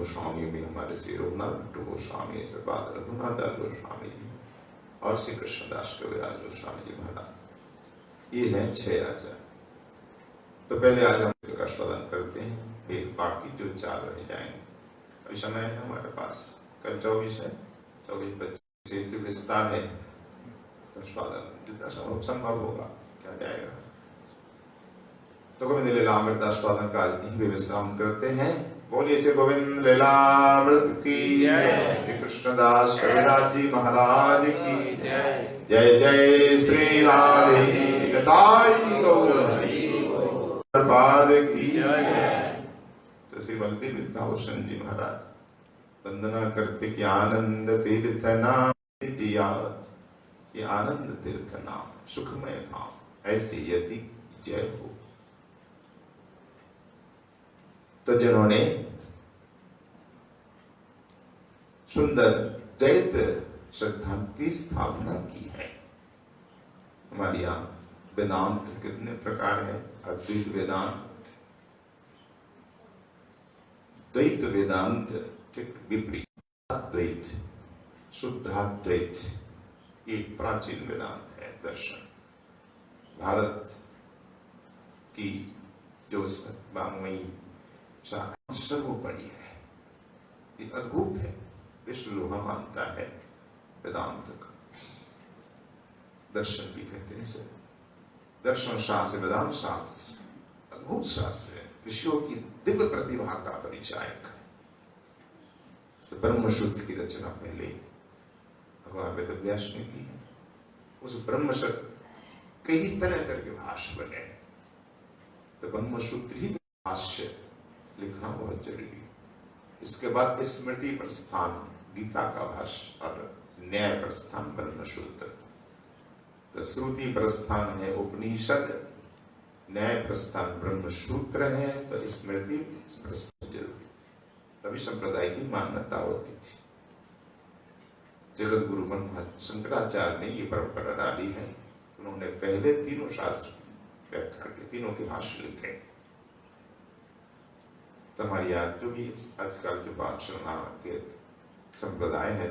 गोस्वामी में हमारे श्री रघुनाथ भट्ट गोस्वामी, श्रीपाद रघुनाथ गोस्वामी जी और श्री कृष्णदास कविराज गोस्वामी जी महाराज, ये है 6 आचार्य। तो पहले आज हम का स्वागत करते हैं, फिर बाकी जो 4 रह जाएंगे। अभी समय है हमारे पास, कल 24 है, 24-25 विस्तार है, तो स्वागत जितना संभव होगा क्या जाएगा। तो गोविंद लीलामृत स्वागत का यहीं भी विश्राम करते हैं। बोलिए श्री गोविंद लीलामृत की जय, श्री कृष्णदास कविराज जी महाराज की जय। जय जय श्री राधे गदाई गौर पाद की जय। तो श्री बलदेव विद्याभूषण जी महाराज वंदना करते कि आनंद तीर्थ नाम जियात, ये आनंद तीर्थ नाम सुखमय धाम, ऐसे यदि जय हो। तो जिन्होंने सुंदर द्वैत सिद्धांत की स्थापना की है, हमारे यहाँ वेदांत कितने प्रकार है? अद्वैत वेदांत, द्वैत वेदांत, ठीक विपरीत अद्वैत, शुद्धाद्वैत, ये प्राचीन वेदांत है दर्शन। भारत की जो वाङ्मयी सर्वोपरि है, ये अद्भुत है। विश्व लोहा मानता है वेदांत का, दर्शन भी कहते हैं इसे। दर्शन शास्त्र, वेदांत शास्त्र अद्भुत शास्त्र है, ऋषियों की दिव्य प्रतिभा का परिचायक। तो ब्रह्म सूत्र की रचना पहले भगवान वेदव्यास ने की है। उस ब्रह्म सूत्र कई तरह के भाष्य बने, तो ब्रह्म सूत्र ही भाष्य लिखना बहुत जरूरी है। इसके बाद स्मृति प्रस्थान गीता का भाष्य और न्याय प्रस्थान ब्रह्म सूत्र। तो श्रुति प्रस्थान है उपनिषद, न्याय प्रस्थान ब्रह्म सूत्र है, तो स्मृति प्रस्थान जरूरी। तभी संप्रदाय की मान्यता होती थी। जगत गुरु शंकराचार्य ने ये परंपरा डाली है। उन्होंने पहले तीनों शास्त्र व्याख्या के, तीनों के भाष्य लिखे। तो हमारी आज जो भी आजकल जो पाठशाला के संप्रदाय है,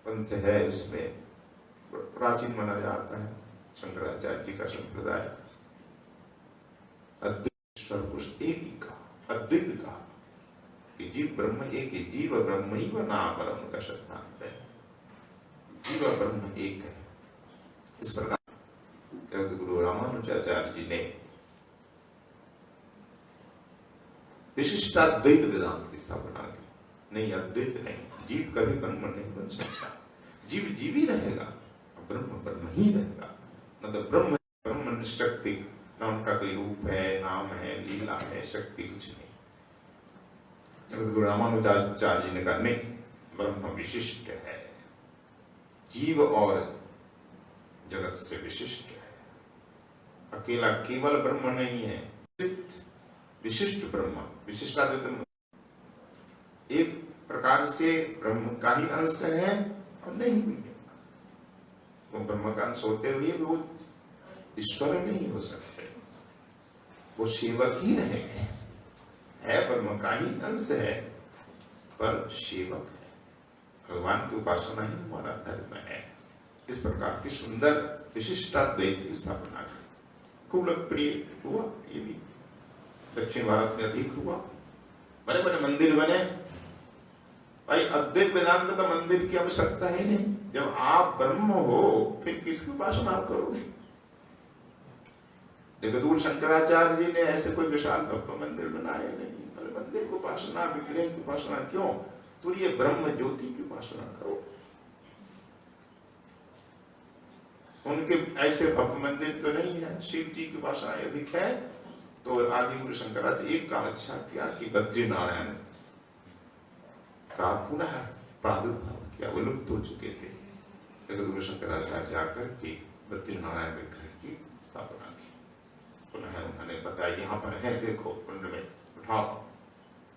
पंथ है, उसमें प्राचीन माना जाता है शंकराचार्य जी का संप्रदाय। अद्वैत कुछ एक ही कहा, अद्वैत कहा कि जीव ब्रह्म एक ही, जीव ब्रह्म ही व ना परम का सिद्धांत है। जीव ब्रह्म एक है। इस प्रकार गुरु रामानुजाचार्य जी ने विशिष्टाद्वैत वेदांत की स्थापना की। नहीं, अद्वैत नहीं, जीव कभी ब्रह्म नहीं बन सकता। जीव जीव ही रहेगा, ब्रह्म ब्रह्म ही रहेगा। मतलब ब्रह्म ब्रह्म निशक्ति, ना उनका कोई रूप है, नाम है, लीला है, शक्ति कुछ नहीं। गुरु रामानुजाचार्य जी ने कहा नहीं, ब्रह्म विशिष्ट है, जीव और जगत से विशिष्ट है। अकेला केवल ब्रह्म नहीं है, विशिष्ट ब्रह्म, विशिष्टाद्वैत एक प्रकार से ब्रह्म का ही अंश है और नहीं भी है। वो ब्रह्म का अंश होते हुए भी वो ईश्वर नहीं हो सकते, वो सेवक ही रहेंगे। है ब्रह्म का ही अंश है पर सेवक है। भगवान की उपासना ही हमारा धर्म है। इस प्रकार की सुंदर विशिष्टाद्वैत की स्थापना खूब लोकप्रिय हुआ। ये भी दक्षिण भारत में अधिक हुआ, बड़े बड़े मंदिर बने। भाई अद्वैत वेदांत तो मंदिर की आवश्यकता ही नहीं। जब आप ब्रह्म हो फिर किसकी उपासना आप करोगे? जगतगुरु शंकराचार्य जी ने ऐसे कोई विशाल भव्य मंदिर बनाए नहीं। पर मंदिर की उपासना, विग्रह की उपासना क्यों? तो ये ब्रह्म ज्योति की उपासना करो। उनके ऐसे भव्य मंदिर तो नहीं है, शिव जी की उपासना अधिक है। तो आदि गुरु शंकराचार्य एक काम अच्छा किया कि बद्रीनारायण का पुनः प्रादुर्भाव किया। वो लुप्त हो चुके थे। गुरु शंकराचार्य जाकर के बद्रीनारायण विग्रह की स्थापना की। पुनः उन्होंने बताया यहाँ पर है, देखो कुंड में उठाओ,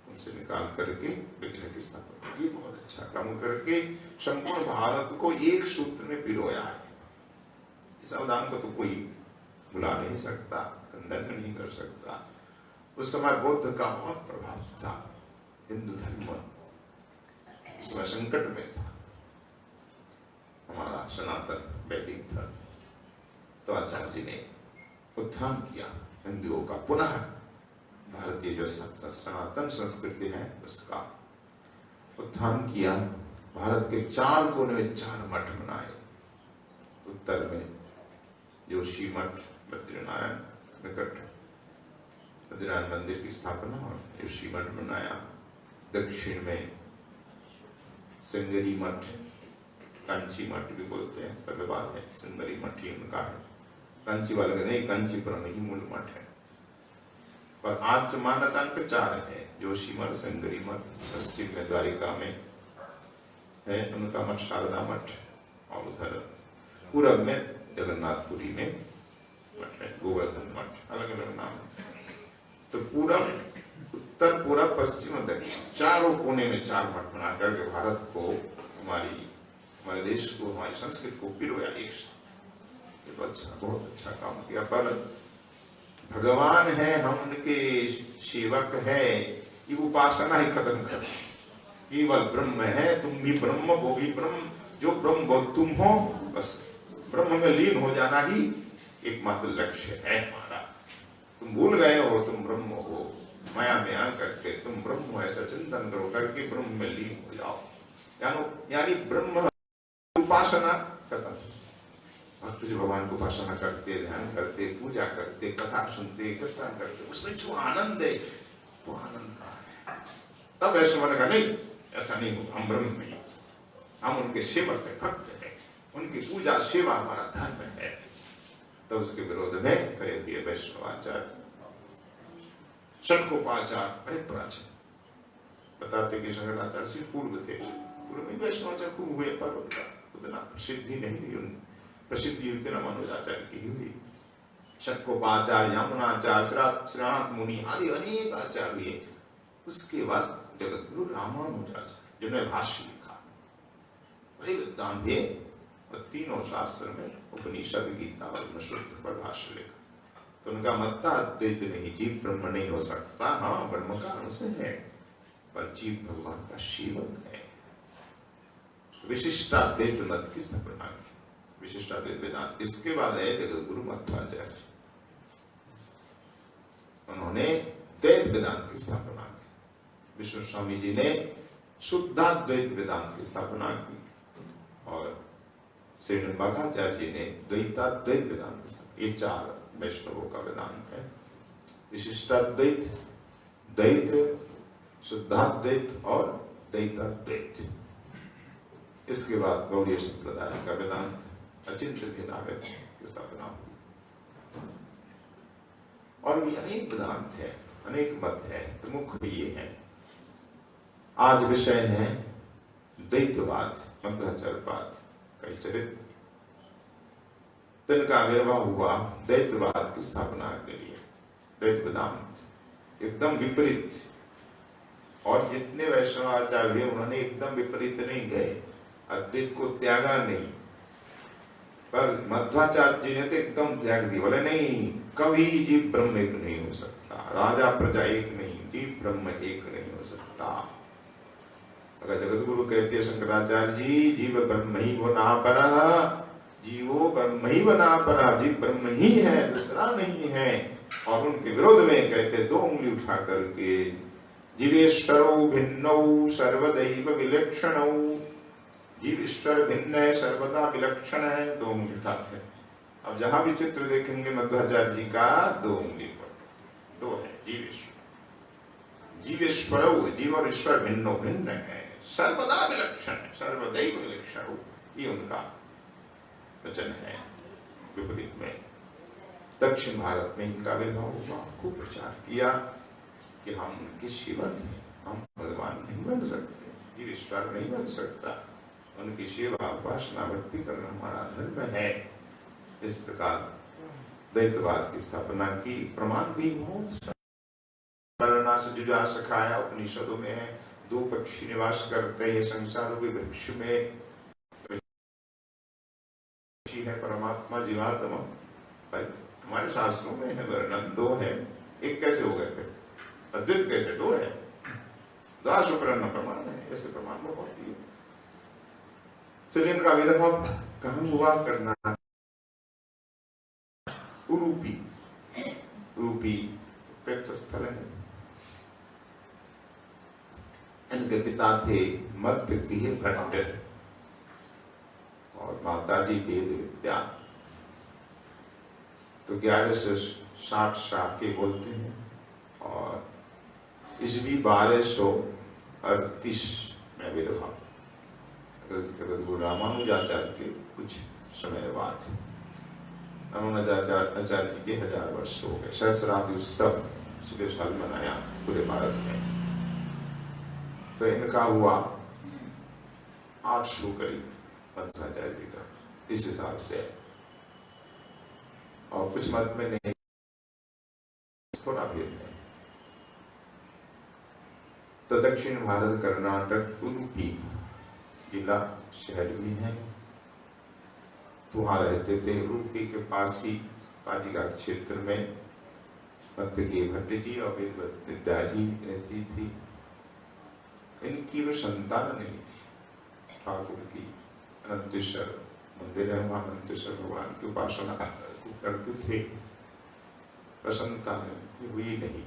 उनसे निकाल करके विग्रह की स्थापना। ये बहुत अच्छा काम करके संपूर्ण भारत को एक सूत्र में पिरोया है। इस अवदान को तो कोई भुला नहीं सकता, खंडन नहीं कर सकता। उस समय बौद्ध का बहुत प्रभाव था। हिंदू धर्म इसमें संकट में था, हमारा सनातन वैदिक धर्म। तो आचार्य जी ने उत्थान किया हिंदुओं का, पुनः भारतीय जो सनातन संस्कृति है उसका उत्थान किया। भारत के 4 कोने में 4 मठ बनाए। उत्तर में जोशी मठ, बद्रीनारायण निकट बद्रीनारायण मंदिर की स्थापना और जोशी मठ बनाया। दक्षिण में सिंगरी मठ, कांची मठ भी बोलते हैं, पर विवाद है, सिंगरी मठ ही उनका है। कांची वाले का नहीं, कांचीपुरम ही मूल मठ है। पर आज जो मान्यता उनके 4 है, जोशी मठ, सिंगरी मठ, पश्चिम में द्वारिका में है उनका मठ शारदा मठ, और उधर पूरब में जगन्नाथपुरी में मठ है, गोवर्धन मठ, अलग अलग नाम है। तो पूरब, उत्तर, पूरब, पश्चिम और दक्षिण, चारों कोने में 4 मठ बना करके भारत को, हमारे देश को, हमारी संस्कृति को पिरोया एक साथ। ये तो अच्छा, बहुत अच्छा काम किया। पर भगवान है, हम उनके सेवक है, ये उपासना ही खत्म कर दी। केवल ब्रह्म है, तुम भी ब्रह्म, वो भी ब्रह्म, जो ब्रह्म वो तुम हो, बस ब्रह्म में लीन हो जाना ही एकमात्र लक्ष्य है हमारा। तुम भूल गए हो तुम ब्रह्म हो, माया में आ करके तुम ब्रह्म हो ऐसा चिंतन करो, करके ब्रह्म में लीन हो जाओ। यानी ब्रह्म उपासना खत्म। भक्त जो भगवान को उपासना करते, ध्यान करते, पूजा करते, कथा सुनते, कीर्तन करते, उसमें जो आनंद है वो आनंद का है। तब वैष्णव ने कहा नहीं, ऐसा नहीं होगा, हम ब्रह्म नहीं हो सकते, हम उनके सेवक है, भक्त है, उनकी पूजा सेवा हमारा धर्म है। तो उसके विरोध में खड़े हुए वैष्णवाचार्य, षटकोपाचार्य, बड़े प्राचीन बताते कि शंकराचार्य से पूर्व थे। पूर्व में वैष्णवाचार्य खूब हुए, पर उनका उतना प्रसिद्धि नहीं हुई, प्रसिद्धि हुई ना मनोजाचार्य की हुई। षटकोपाचार्य, यमुनाचार्य, श्रीनाथ मुनि आदि अनेक आचार्य हुए। उसके बाद जगत गुरु रामानुजाचार्य, जिन्होंने भाष्य लिखा, बड़े विद्वान थे, और तीनों शास्त्र में उपनिषद, गीता और शुद्ध पर भाष्य लिखा। तो उनका मत था अद्वैत नहीं, जीव ब्रह्म नहीं हो सकता। हाँ, ब्रह्म का अंश है, पर जीव भगवान का सेवक है। विशिष्टाद्वैत मत की स्थापना की, विशिष्टाद्वैत वेदांत। इसके बाद है जगत गुरु मध्वाचार्य, उन्होंने द्वैत वेदांत की स्थापना की। विष्णु स्वामी जी ने शुद्धाद्वैत वेदांत की स्थापना की, और श्री निम्बार्काचार्य जी ने द्वैताद्वैत वेदांत की स्थापना। ये 4 वैष्णवों का वेदांत है, विशिष्टाद्वैत, द्वैत, शुद्धाद्वैत और द्वैताद्वैत। इसके बाद गौड़ीय संप्रदाय का वेदांत, अचिंत्य भेदाद्वैत की स्थापना हुई। और भी अनेक वेदांत है, अनेक मत है, प्रमुख ये है। आज विषय है द्वैतवाद, मध्वाचार्यवाद का चरित्र। तिनका आविर्भाव हुआ द्वैतवाद की स्थापना के लिए। द्वैत वेदांत एकदम विपरीत, और जितने वैष्णवाचार्य हुए उन्होंने एकदम विपरीत नहीं गए, अद्वैत को त्यागा नहीं। पर मध्वाचार्य जी ने तो एकदम त्याग दिया, बोले नहीं, कभी जीव ब्रह्म एक नहीं हो सकता, राजा प्रजा एक नहीं, जीव ब्रह्म एक नहीं हो सकता। अगर जगत गुरु कहते हैं शंकराचार्य जी, जीव ब्रह्म ही वो ना परा, जीवो ब्रह्म ही बना परा, जीव ब्रह्म ही है, दूसरा नहीं है। और उनके विरोध में कहते 2 उंगली उठा करके, जीवेश्वरो भिन्नौ सर्वदैव विलक्षणौ, जीव ईश्वर भिन्न है, सर्वदा विलक्षण है, 2 उंगली उठाते हैं। अब जहां भी चित्र देखेंगे मध्वाचार्य जी का, 2 उंगली पर 2 है, जीवेश्वरो, जीव और ईश्वर भिन्नो भिन्न है, सर्वदा विलक्षण है, सर्वदैव विलक्षण, ये उनका वचन है। विपरीत में दक्षिण भारत में इनका आविर्भाव हुआ, खूब प्रचार किया कि हम उनके सेवक हैं, हम भगवान नहीं बन सकते, जीव ईश्वर नहीं बन सकता, उनकी सेवा उपासना भक्ति करना हमारा धर्म है। इस प्रकार द्वैतवाद की स्थापना की। प्रमाण भी बहुत जुजा सखाया उपनिषदों में है। 2 पक्षी निवास करते हैं संसार रूपी वृक्ष में, है परमात्मा जीवात्मा। भाई हमारे शास्त्रों में है वर्णन 2 है, एक कैसे हो गए फिर? अद्वैत कैसे 2 है? द्वाशुप्रन्न प्रमाण है, ऐसे प्रमाण बहुत ही है। चलिए इनका आविर्भाव कहाँ हुआ? कर्नाटक उडुपी, उडुपी तीर्थ स्थल है। इनके पिता थे मध्य के भट्ट और माताजी वेद विद्या। तो 1160 शाके बोलते हैं और ईस्वी 1238 में आविर्भाव। गुरु रामानुजाचार्य के कुछ समय बाद, रामानुजाचार्य जी के 1000 वर्ष हो गए। सहस्राब्दी उत्सव पिछले साल मनाया पूरे भारत में। तो इनका हुआ 800 करीब मध्वाचार्य जी का इस हिसाब से, और कुछ मत में नहीं, थोड़ा भेद है। तो दक्षिण भारत कर्नाटक उडुपी जिला शहर भी है, तो वहां रहते थे। उडुपी के पास ही पाजिका क्षेत्र में मध्य के भट्ट जी और विद्या जी रहती थी। इनकी वो संतान नहीं थी। ठाकुर की अनंतेश्वर मंदिर है, वहां अनंतेश्वर भगवान की उपासना करते थे, प्रसन्नता हुई नहीं।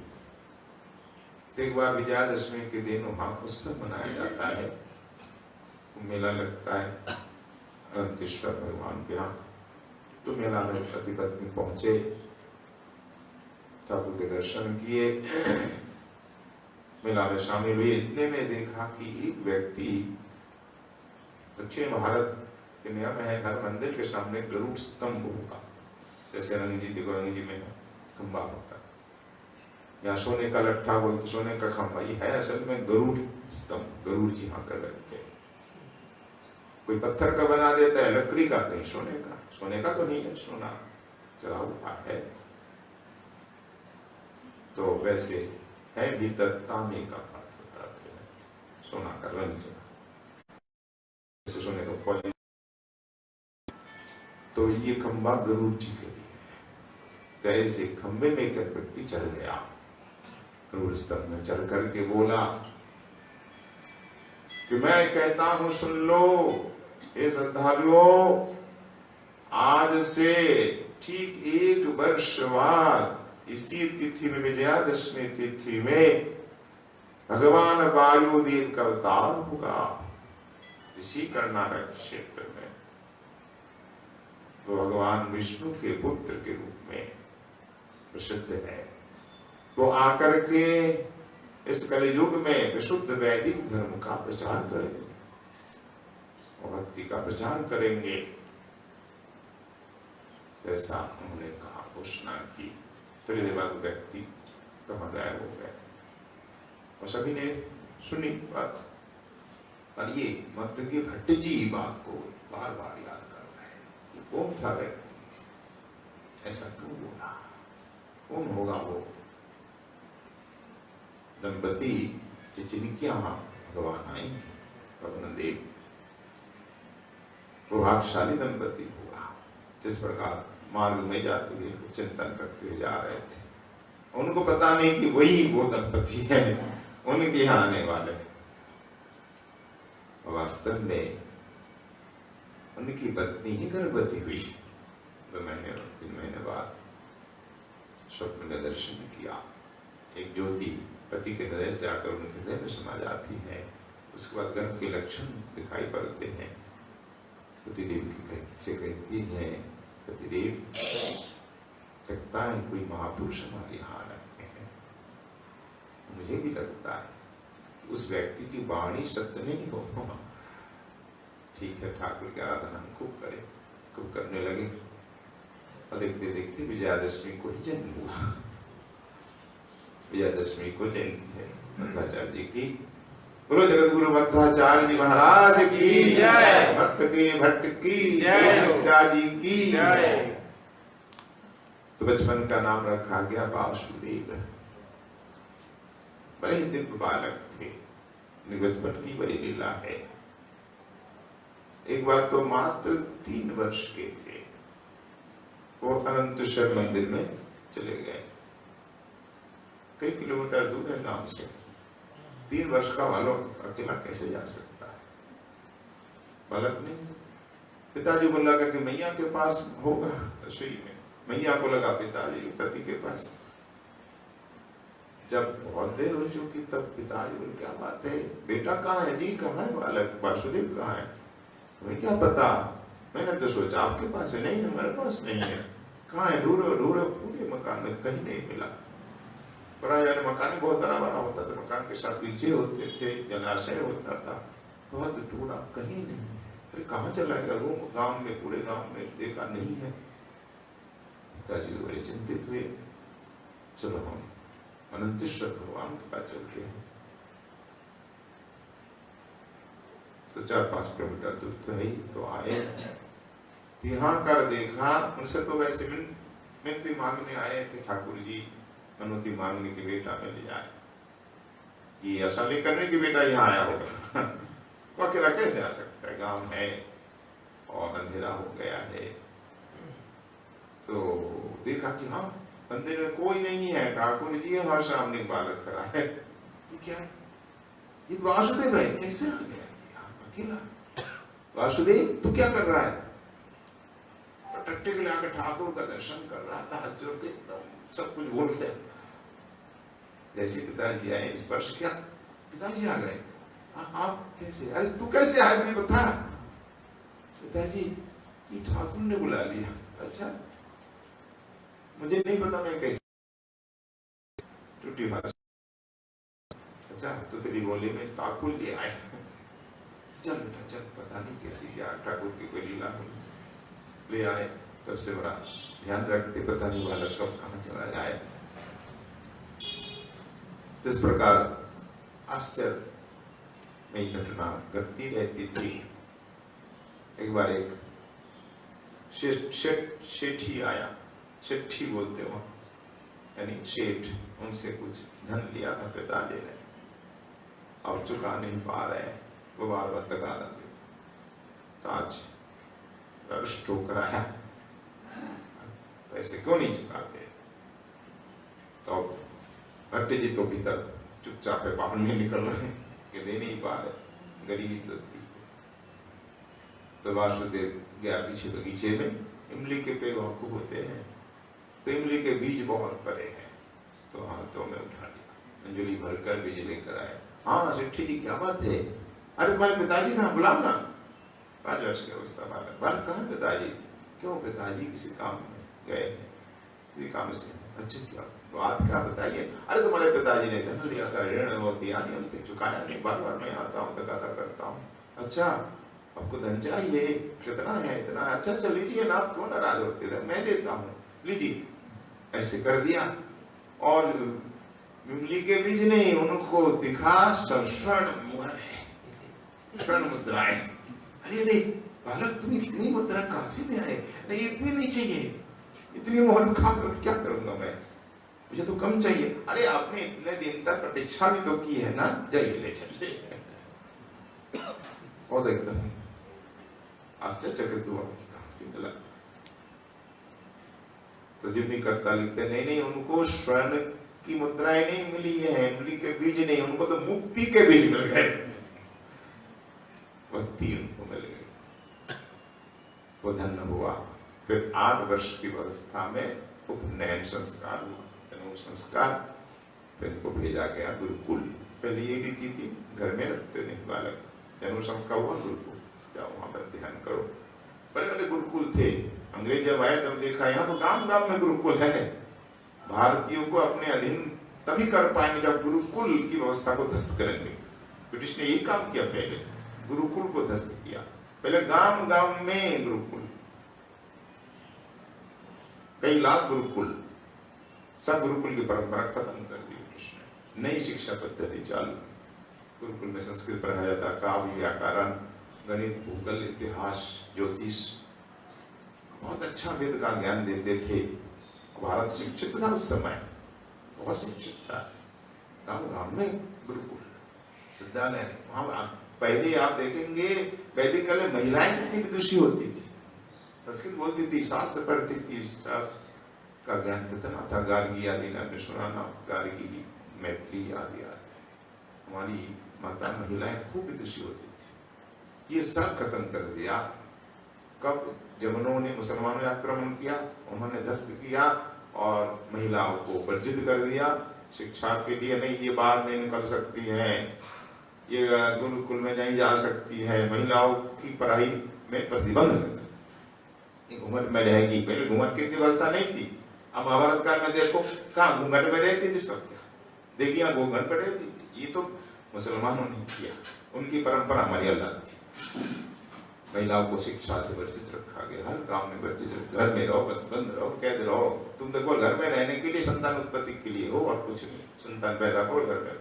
तो एक बार विजयादशमी के दिन वहां उत्सव मनाया जाता है, मेला लगता है अनंतेश्वर भगवान के यहाँ। तो मेला में पति पत्नी पहुंचे, ठाकुर के दर्शन किए, मेला में शामिल हुए। इतने में देखा कि एक व्यक्ति, दक्षिण भारत के नियम है हर मंदिर के सामने गरुड़ स्तंभ होगा, जैसे रंग जी में खंबा होता है, या सोने का लट्ठा बोलते, सोने का खंबा। ये है असल में गरुड़ स्तंभ, गरुड़ जी यहाँ कर रखते हैं। कोई पत्थर का बना देता है, लकड़ी का, नहीं सोने का। सोने का तो नहीं है, सोना चला हुआ है। तो वैसे है भीतर तांबे का पात्र होता है, सोना का रंग चला, जैसे सोने का पॉलिश। तो ये खंबा गरुड़ जी के लिए। ऐसे खंबे में एक व्यक्ति चढ़ गया, गरुड़ स्तंभ में चढ़ करके बोला कि मैं कहता हूं सुन लो, ये श्रद्धालुओं, आज से ठीक 1 वर्ष बाद इसी तिथि में, विजयादशमी तिथि में, भगवान वायुदेव का अवतार होगा इसी कर्नाटक क्षेत्र में। वो भगवान विष्णु के पुत्र के रूप में प्रसिद्ध है। वो आकर के इस कलियुग में विशुद्ध वैदिक धर्म का प्रचार करेंगे और भक्ति का प्रचार करेंगे, ऐसा उन्होंने कहा, घोषणा की। थोड़ी देर बाद व्यक्ति तो गायब हो गए और सभी ने सुनी बात। और ये मध्य के भट्ट जी बात को बार बार याद कर रहे हैं, ये कौन था व्यक्ति, ऐसा क्यों बोला, कौन होगा वो दंपति जिनके यहाँ भगवान आएंगे, भगवान देव। वो भाग्यशाली दंपति हुआ, जिस प्रकार मार्ग में जाते हुए चिंतन करते हुए जा रहे थे, उनको पता नहीं कि वही वो दंपति है, उनके यहाँ आने वाले। वास्तव में उनकी पत्नी ही गर्भवती हुई। 2 महीने और 3 महीने बाद स्वप्न में दर्शन किया, एक ज्योति पति के हृदय से आकर उनके हृदय में समा जाती है। उसके बाद गर्भ के लक्षण दिखाई पड़ते हैं। पतिदेव से कहती है, पतिदेव लगता है कोई महापुरुष हमारे यहाँ आए हैं। मुझे भी लगता है कि उस व्यक्ति की वाणी सत्य नहीं हो। ठीक है, ठाकुर की आराधना हम खूब करें, खूब करने लगे। और देखते देखते विजयादशमी को ही जन्म हुआ। विजयादशमी को जयंती है मध्वाचार्य जी की। बोलो जगत गुरु मध्वाचार्य जी महाराज की जय, भक्त के भट्ट की जय, विद्या जी की जय। तो बचपन का नाम रखा गया वासुदेव। बड़े ही दिव्य बालक थे, बचपन की बड़ी लीला है। एक बार तो मात्र 3 वर्ष के थे, वो अनंतेश्वर मंदिर में चले गए। कई किलोमीटर दूर है गांव से। 3 वर्ष का बालक अकेला कैसे जा सकता है? बालक नहीं। पिताजी को लगा कि मैया के पास होगा रसोई में, मैया को लगा पिताजी के पति के पास। जब बहुत देर हो चुकी तब पिताजी बोले, क्या बात है, बेटा कहाँ है जी, कहाँ है बालक, वासुदेव कहाँ है? तुम्हें क्या पता, मैंने तो सोचा आपके पास है। नहीं, हमारे पास नहीं है। कहाँ है? ढूंढो ढूंढो पूरे मकान में, कहीं नहीं मिला। पर मकान बहुत बड़ा बड़ा होता था, मकान के साथ नीचे होते थे, जलाशय होता था, बहुत ढूंढा, कहीं नहीं। अरे कहाँ चला गया? वो गांव में, पूरे गांव में देखा, नहीं है। पिताजी बड़े चिंतित हुए। चलो हम अनंतेश्वर भगवान के पास चलते हैं। तो 4-5 किलोमीटर दूर तो है ही। तो आए, यहाँ कर देखा, उनसे तो वैसे मिनती मांगने आए थे, ठाकुर जी मनोती मांगने की बेटा मिल जाए। ये ऐसा नहीं करने की बेटा यहाँ आया होगा वो अकेला कैसे आ सकता है? गांव है और अंधेरा हो गया है। तो देखा कि हाँ, अंधेरे में कोई नहीं है। ठाकुर जी हमारे सामने बालक खड़ा है। ये क्या है? ये वासुदेव है। कैसे आ गया यहाँ अकेला? वासुदेव तू क्या कर रहा है? टट्टे के लाकर ठाकुर का दर्शन कर रहा था, हाथ जोड़ के एकदम सब कुछ भूल गया। जैसे पिताजी आए, स्पर्श किया, पिताजी आ गए। आप कैसे? अरे तू कैसे आया मुझे बता। पिताजी ये ठाकुर ने बुला लिया। अच्छा, मुझे नहीं पता मैं कैसे। टूटी भाषा। अच्छा, तो तेरी बोली में ठाकुर ले आए। चल बेटा चल, पता नहीं कैसी क्या ठाकुर की कोई लीला ले आए। तब से बड़ा ध्यान रखते, पता नहीं बालक कब कहाँ चला जाए। इस प्रकार आश्चर्य में घटना घटती रहती थी। एक बार एक शेठी आया, शेठी बोलते हो यानी शेठ, उनसे कुछ धन लिया था पिताजी ने, और चुका नहीं पा रहे, वो बार बार तका देते। तो आज रुष्ट होकर आया, पैसे क्यों नहीं चुकाते? तो भट्टी जी तो भीतर चुपचाप है, बाहर नहीं निकल रहे कि दे नहीं पा रहे, गरीबी तो थी। तो वासुदेव गया पीछे बगीचे में, इमली के पेड़ वहां खूब होते हैं, तो इमली के बीज बहुत पड़े हैं, तो हाथों में उठा लिया, अंजलि भरकर बीज लेकर आए। हाँ सेठी जी क्या बात है? अरे तुम्हारे पिताजी कहाँ, बुलाओ ना। 5 वर्ष की अवस्था बालक। बालक कहाँ पिताजी? क्यों? पिताजी किसी काम में गए, किसी काम से। अच्छा क्या बात, क्या बताइए? अरे तुम्हारे पिताजी ने धन लिया था, ऋण वो दिया नहीं, उनसे चुकाया नहीं, बार बार मैं आता हूँ तकाता करता हूँ। अच्छा आपको धन चाहिए, कितना है? इतना। अच्छा अच्छा लीजिए ना, आप क्यों नाराज होते थे, मैं देता हूँ, लीजिए। ऐसे कर दिया। और इमली के बीज नहीं, उनको दिखा स्वर्ण मुहर है, स्वर्ण मुद्राएं। अरे अरे बालक तुम इतनी मुद्रा कहां से में आए? नहीं इतनी नहीं चाहिए, इतनी मोहर खाकर क्या करूंगा मैं, मुझे तो कम चाहिए। अरे आपने इतने दिन तक प्रतीक्षा भी तो की है ना, जाइए ले चलिए। और एकदम आश्चर्यचकित हुआ कि कहां से मिला। तो जिम्नी करता लिखते नहीं नहीं, उनको स्वर्ण की मुद्राएं नहीं मिली है, इमली के बीज नहीं, उनको तो मुक्ति के बीज मिल गए, भक्ति उनको मिल गई, वो धन्य हुआ। फिर 8 वर्ष की अवस्था में उपनयन संस्कार हुआ, जन्म संस्कार। फिर इनको भेजा गया गुरुकुल। पहले ये रीति थी, घर में रखते नहीं बालक, जन्म संस्कार हुआ गुरुकुल, जाओ वहां पर ध्यान करो। बड़े बड़े गुरुकुल थे। अंग्रेज जब आए तब देखा यहाँ तो गांव गांव में गुरुकुल है। भारतीयों को अपने अधीन तभी कर पाएंगे जब गुरुकुल की व्यवस्था को ध्वस्त करेंगे। ब्रिटिश ने यही काम किया, पहले गुरुकुल को ध्वस्त किया। पहले गांव गांव में गुरुकुल, कई लाख गुरुकुल, सब गुरुकुल की परंपरा खत्म कर दी ब्रिटिश ने। नई शिक्षा पद्धति चालू। गुरुकुल में संस्कृत पढ़ाया जाता, काव्य, व्याकरण, गणित, भूगोल, इतिहास, ज्योतिष, बहुत अच्छा वेद का ज्ञान देते थे। भारत शिक्षित था उस समय, बहुत शिक्षित था। गांव गांव में गुरुकुल विद्यालय। वहां पहले आप देखेंगे वैदिक काल में महिलाएं कितनी विदुषी होती थी, संस्कृत बोलती थी, शास्त्र पढ़ती थी, शास्त्र का ज्ञान कितना था। गार्गी आदि ने सुना ना, गार्गी, मैत्री आदि आदि। हमारी माता महिलाएं खूब विदुषी होती थी। ये सब खत्म कर दिया कब? जब उन्होंने मुसलमानों ने आक्रमण किया, उन्होंने ध्वस्त किया और महिलाओं को वर्जित कर दिया शिक्षा के लिए। नहीं, ये बाहर नहीं निकल सकती है, ये गुरुकुल में नहीं जा सकती है, महिलाओं की पढ़ाई में प्रतिबंध, ये घूंघट में रहेगी। पहले घूंघट की व्यवस्था नहीं थी। अब महाभारत काल में देखो कहाँ घूंघट में रहती थी सब, क्या देखिए यहाँ घूंघट में रहती थी। ये तो मुसलमानों ने किया, उनकी परंपरा हमारी अलग थी। महिलाओं को शिक्षा से वर्जित रखा गया, हर काम में वर्जित। घर में रहो, बस बंद रहो, कैद रहो। तुम देखो घर में रहने के लिए, संतान उत्पत्ति के लिए हो और कुछ नहीं, संतान पैदा करो घर में।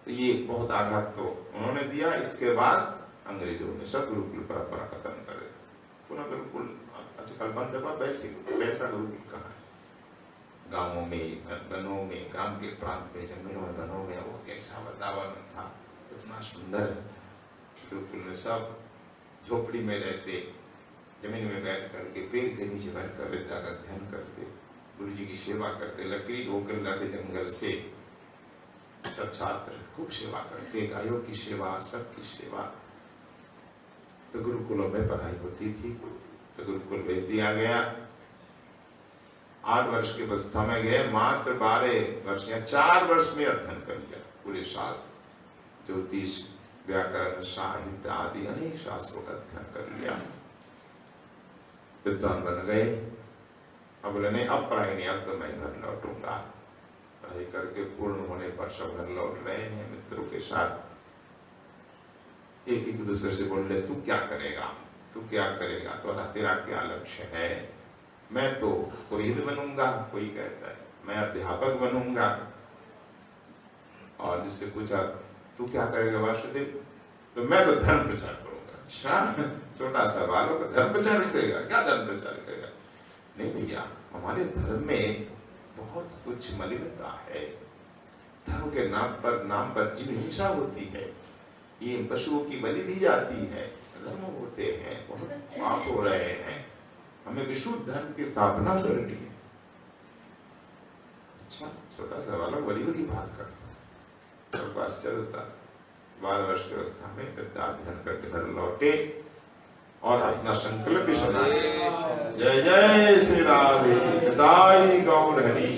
तो ये बहुत आघात तो उन्होंने दिया। इसके बाद अंग्रेजों ने सब गुरुकुल परंपरा खत्म कर दी। पुनः गुरुकुल आजकल बन रहा, वैसा गुरुकुल कहाँ है? गांवों में, वनों में, ग्राम के प्रांत में, जंगलों में, वनों में वो कैसा वातावरण था, इतना सुंदर है। गुरुकुल में सब झोपड़ी में रहते, जमीन में बैठ करके पेड़ के नीचे बैठ कर विद्या का अध्ययन करते, गुरु जी की सेवा करते, लकड़ी ढोकर लाते जंगल से। सब छात्र खूब सेवा करते, गायों की सेवा, सबकी सेवा। तो गुरुकुलों में पढ़ाई होती थी। तो गुरुकुल भेज दिया गया। 8 वर्ष की अवस्था में गए, मात्र 12 वर्ष या 4 वर्ष में अध्ययन कर लिया पूरे शास्त्र, ज्योतिष, व्याकरण, साहित्य आदि अनेक शास्त्रों का अध्ययन कर लिया। विद्वान बन गए। अब बोले नहीं, अब पढ़ाई नहीं, अब तो मैं घर लौटूंगा। पढ़ाई करके पूर्ण होने पर सब घर लौट रहे हैं मित्रों के साथ। एक दूसरे से बोल रहे, तू क्या करेगा, तू क्या करेगा, तो तेरा क्या लक्ष्य है? मैं तो पुरोहित बनूंगा, कोई कहता है मैं अध्यापक बनूंगा। और जिससे पूछा तू क्या करेगा वासुदेव? तो मैं तो धर्म प्रचार करूंगा। अच्छा, छोटा सा बालक धर्म प्रचार करेगा? क्या धर्म प्रचार करेगा? नहीं भैया, हमारे धर्म में बहुत कुछ मलिनता है। धर्म के नाम पर जीव हिंसा होती है, ये पशुओं की बलि दी जाती है, धर्म होते हैं, बहुत पाप हो रहे हैं। हमें विशुद्ध धर्म की स्थापना करनी है। अच्छा, छोटा सा बालक बड़ी बड़ी बात करता, सबको आश्चर्य होता। 12 वर्ष की अवस्था में विद्या अध्ययन करके घर लौटे और अपना संकल्प भी सुना। जय जय श्री राधे दाई गौर हरि,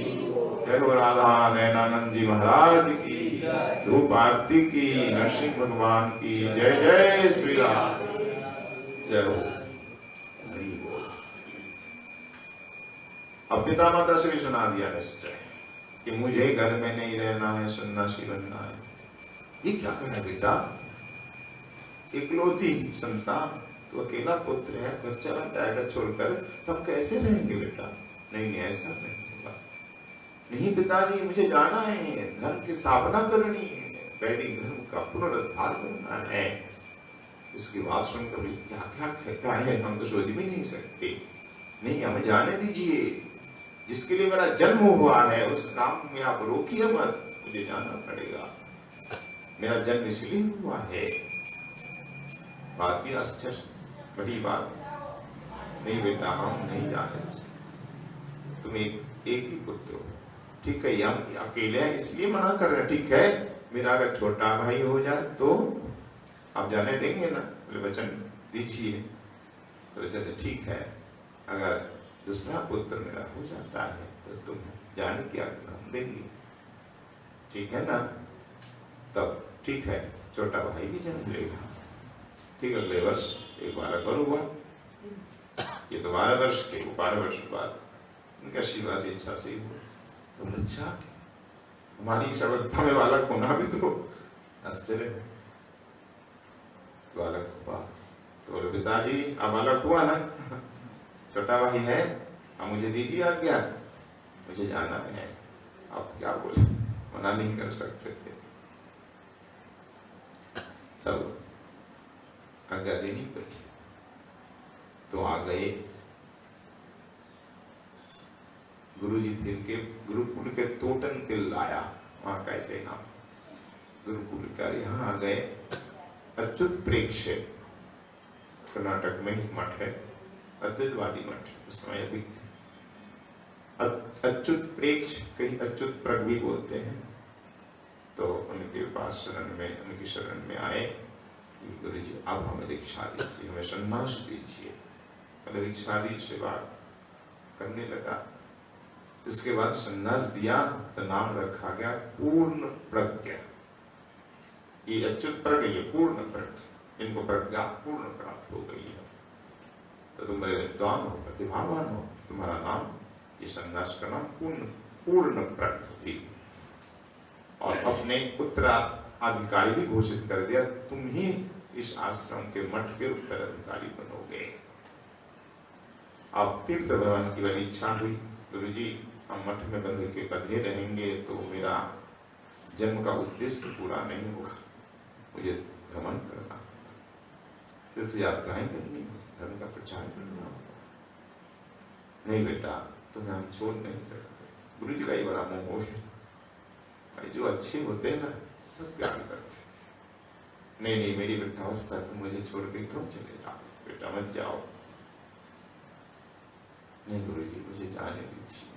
जय हो राधा नयनानंद जी महाराज की, धूप आरती की, नरसिंह भगवान की जय। जय श्री राम, जय हो। अब पिता माता से भी सुना दिया निश्चय कि मुझे घर में नहीं रहना है, सन्यासी बनना है। ये क्या करना है बेटा, इकलौती संतान, तो अकेला पुत्र है, घर चला जाएगा छोड़कर, तब कैसे रहेंगे बेटा? नहीं, ऐसा नहीं होगा। नहीं पिताजी, मुझे जाना है, धर्म की स्थापना करनी है, वैदिक धर्म का पुनरुद्धार करना है। इसकी बात सुनकर क्या क्या कहता है, हम तो सोच भी नहीं सकते। नहीं, हमें जाने दीजिए, जिसके लिए मेरा जन्म हुआ है उस काम में आप रोकिए मत, मुझे जाना पड़ेगा, मेरा जन्म इसलिए हुआ है। बात भी आश्चर्य, बड़ी बात। नहीं बेटा, हम नहीं जाने, तुम एक ही पुत्र हो, ठीक है, हम अकेले हैं इसलिए मना कर रहे, ठीक है, मेरा अगर छोटा भाई हो जाए तो आप जाने देंगे ना? बोले वचन दीजिए। तो वचन ठीक है, अगर दूसरा पुत्र मेरा हो जाता है तो तुम जाने की आज्ञा हम देंगे, ठीक है ना? तब ठीक है, छोटा भाई भी जन्म लेगा। ठीक, अगले वर्ष एक बालक और हुआ। ये तो 12 वर्ष के, 12 वर्ष बाद उनका शिवा से इच्छा से हुआ। तो अच्छा, हमारी इस अवस्था में बालक होना भी तो आश्चर्य है। बालक हुआ तो बोले पिताजी अब बालक हुआ ना, छोटा भाई है, अब मुझे दीजिए आज्ञा, मुझे जाना है। आप क्या बोले, मना नहीं कर सकते थे। तब आज्ञा देनी पड़ी। तो आ गए। गुरुजी थे के गुरुकुल के तोटन किल आया, वहां कैसे नाम गुरुकुल का, यहाँ आ गए। अच्युत प्रेक्ष्य, कर्नाटक में एक मठ है, अद्वैतवादी मठ, उस समय अधिक थे। अच्युत प्रेक्ष्य, कहीं अच्युत प्रग भी बोलते हैं। तो उनके पास शरण में, उनकी शरण में आए कि गुरु जी आप हमें दीक्षा दीजिए, हमें सन्यास दीजिए। पहले दीक्षा दी, सेवा करने लगा। इसके बाद सन्यास दिया तो नाम रखा गया पूर्ण प्रज्ञा। ये अच्युत प्रज्ञ, ये पूर्ण प्रज्ञ, इनको प्रज्ञा पूर्ण प्राप्त हो गई है। तो तुम बड़े विद्वान हो, प्रतिभावान हो, तुम्हारा नाम, ये सन्यास का नाम पूर्ण प्रज्ञ थी। और अपने उत्तराधिकारी भी घोषित कर दिया, तुम ही इस आश्रम के मठ के उत्तराधिकारी बनोगे। अब तीर्थ भगवान की बड़ी इच्छा हुई, गुरु जी हम मठ में बंधे रहेंगे तो मेरा जन्म का उद्देश्य पूरा नहीं होगा, मुझे भ्रमण करना, तीर्थ यात्राएं करनी, धर्म का प्रचार करना होगा। नहीं बेटा, तुम्हें हम छोड़ नहीं सकते। गुरु जी का ये बड़ा मोह है भाई, जो अच्छे होते हैं ना सब प्यार करते। नहीं, मेरी वृद्धावस्था तुम मुझे छोड़ के क्यों चले जाओ, बेटा मत जाओ। नहीं गुरु जी मुझे जाने दीजिए,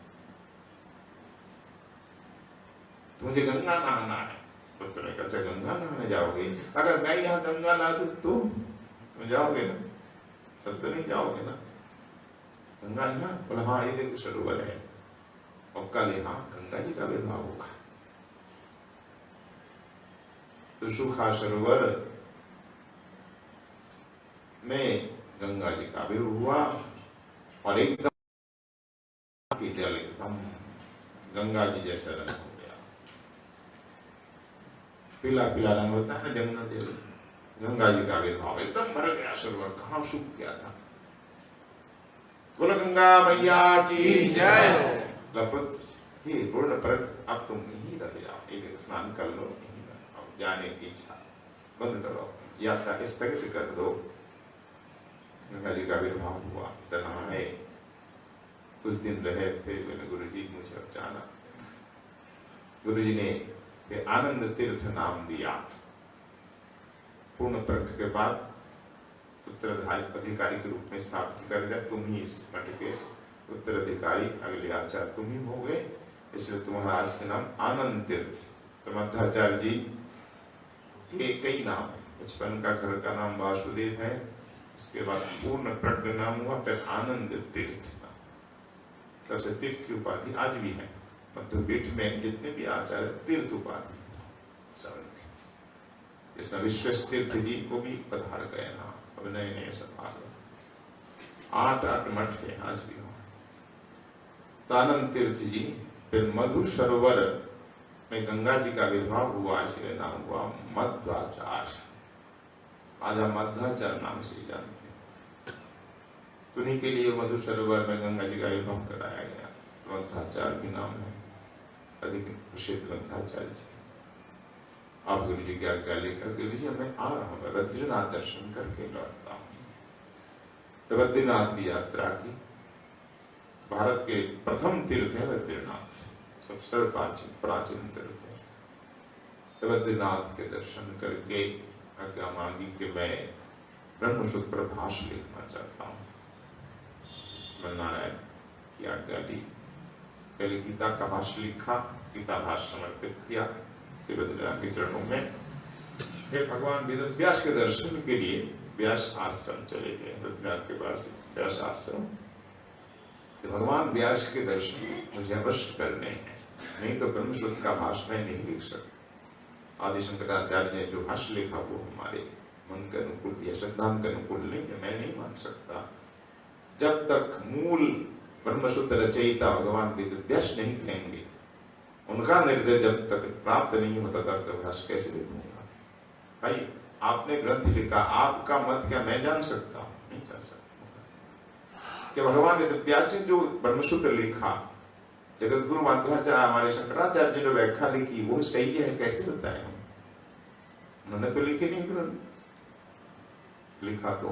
तो मुझे गंगा नहाना है। पुत्र ने कहा गंगा नहाने जाओगे, अगर मैं यहाँ गंगा ला दूं तो तुम जाओगे ना, तब तो नहीं जाओगे ना। गंगा यहाँ, बोला हाँ ये देखो सरोवर है, और कल यहाँ गंगा जी का विवाह होगा। तो सूखा सरोवर में गंगा जी का विवाह हुआ, और एकदम जल एकदम गंगा जी जैसा रंग हो गया, पीला पीला रंग होता है ना गंगा जल। गंगा जी का आविर्भाव, एकदम भर गया सरोवर, कहाँ सूख गया था। बोलो गंगा मैया की जय हो। लपुत्र हे पूर्ण प्रज्ञ, अब तुम यहीं रह जाओ, एक स्नान कर लो, अब जाने की इच्छा बंद करो, यात्रा स्थगित कर दो। गंगा जी का आविर्भाव हुआ, नहाए, कुछ दिन रहे, फिर बोले गुरु जी मुझे अब जाना। गुरु जी ने फिर आनंद तीर्थ नाम दिया। पूर्ण प्रज्ञ के बाद उत्तराधिकारी के रूप में स्थापित कर दिया, तुम ही इस मठ के उत्तराधिकारी, अगले आचार्य तुम ही हो गए, इसलिए तुम्हारा आज से नाम आनंद तीर्थ। तो मध्वाचार्य जी के कई नाम है, बचपन का घर का नाम वासुदेव है, इसके बाद पूर्ण प्रज्ञ नाम हुआ, फिर आनंद तीर्थ। तब से तीर्थ की उपाधि आज भी है, मध्यपीठ में जितने भी आचार्य तीर्थ उपाधि सब। इसमें विश्वेश तीर्थ जी को भी पधार गए ना, अब नए नए सब आ गए, 8 मठ है आज भी हो। तो आनंद तीर्थ जी, फिर मधु सरोवर में गंगा जी का विवाह हुआ, इसलिए नाम हुआ मध्वाचार्य। आज हम मध्वाचार्य नाम से जानते हैं। तो उन्हीं के लिए मधु सरोवर में गंगा जी का विवाह कराया गया, मध्वाचार्य भी नाम है, अधिक प्रसिद्ध मध्वाचार्य जी। आप गुरु जी की आज्ञा लेकर गुरु जी मैं आ रहा हूँ, बद्रीनाथ दर्शन करके लौटता हूँ। तो बद्रीनाथ की यात्रा की, भारत के प्रथम तीर्थ है बद्रीनाथ, सबसे प्राचीन तीर्थ है। तो बद्रीनाथ के दर्शन करके आज्ञा मांगी कि मैं ब्रह्मसूत्र पर भाष्य लिखना चाहता हूँ। नारायण की आज्ञा ली, पहले गीता का भाष्य लिखा, गीता भाष्य समर्पित किया श्री बद्रीनाथ के चरणों में। फिर भगवान वेद व्यास के दर्शन के लिए व्यास आश्रम चले गए, बद्रीनाथ के पास व्यास आश्रम। तो भगवान व्यास के दर्शन मुझे अवश्य करने हैं, नहीं तो ब्रह्मसूत्र का भाष्य मैं नहीं लिख सकता। आदि शंकराचार्य ने जो भाष्य लिखा वो हमारे मन के अनुकूल या सिद्धांत के अनुकूल नहीं है, मैं नहीं मान सकता। जब तक मूल ब्रह्मसूत्र रचयिता भगवान वेद व्यास नहीं कहेंगे, उनका निर्देश जब तक प्राप्त नहीं होता तब तक भाष्य कैसे लिखूंगा। भाई आपने ग्रंथ लिखा, आपका मत क्या मैं जान सकता हूँ? नहीं जान सकता। कि भगवान वेद व्यास ने जो ब्रह्मसूत्र लिखा, जगत गुरु मध्वाचार्य हमारे शंकराचार्य जी ने व्याख्या लिखी, वो सही है कैसे बताए हम? उन्होंने तो लिखे नहीं ग्रंथ, लिखा तो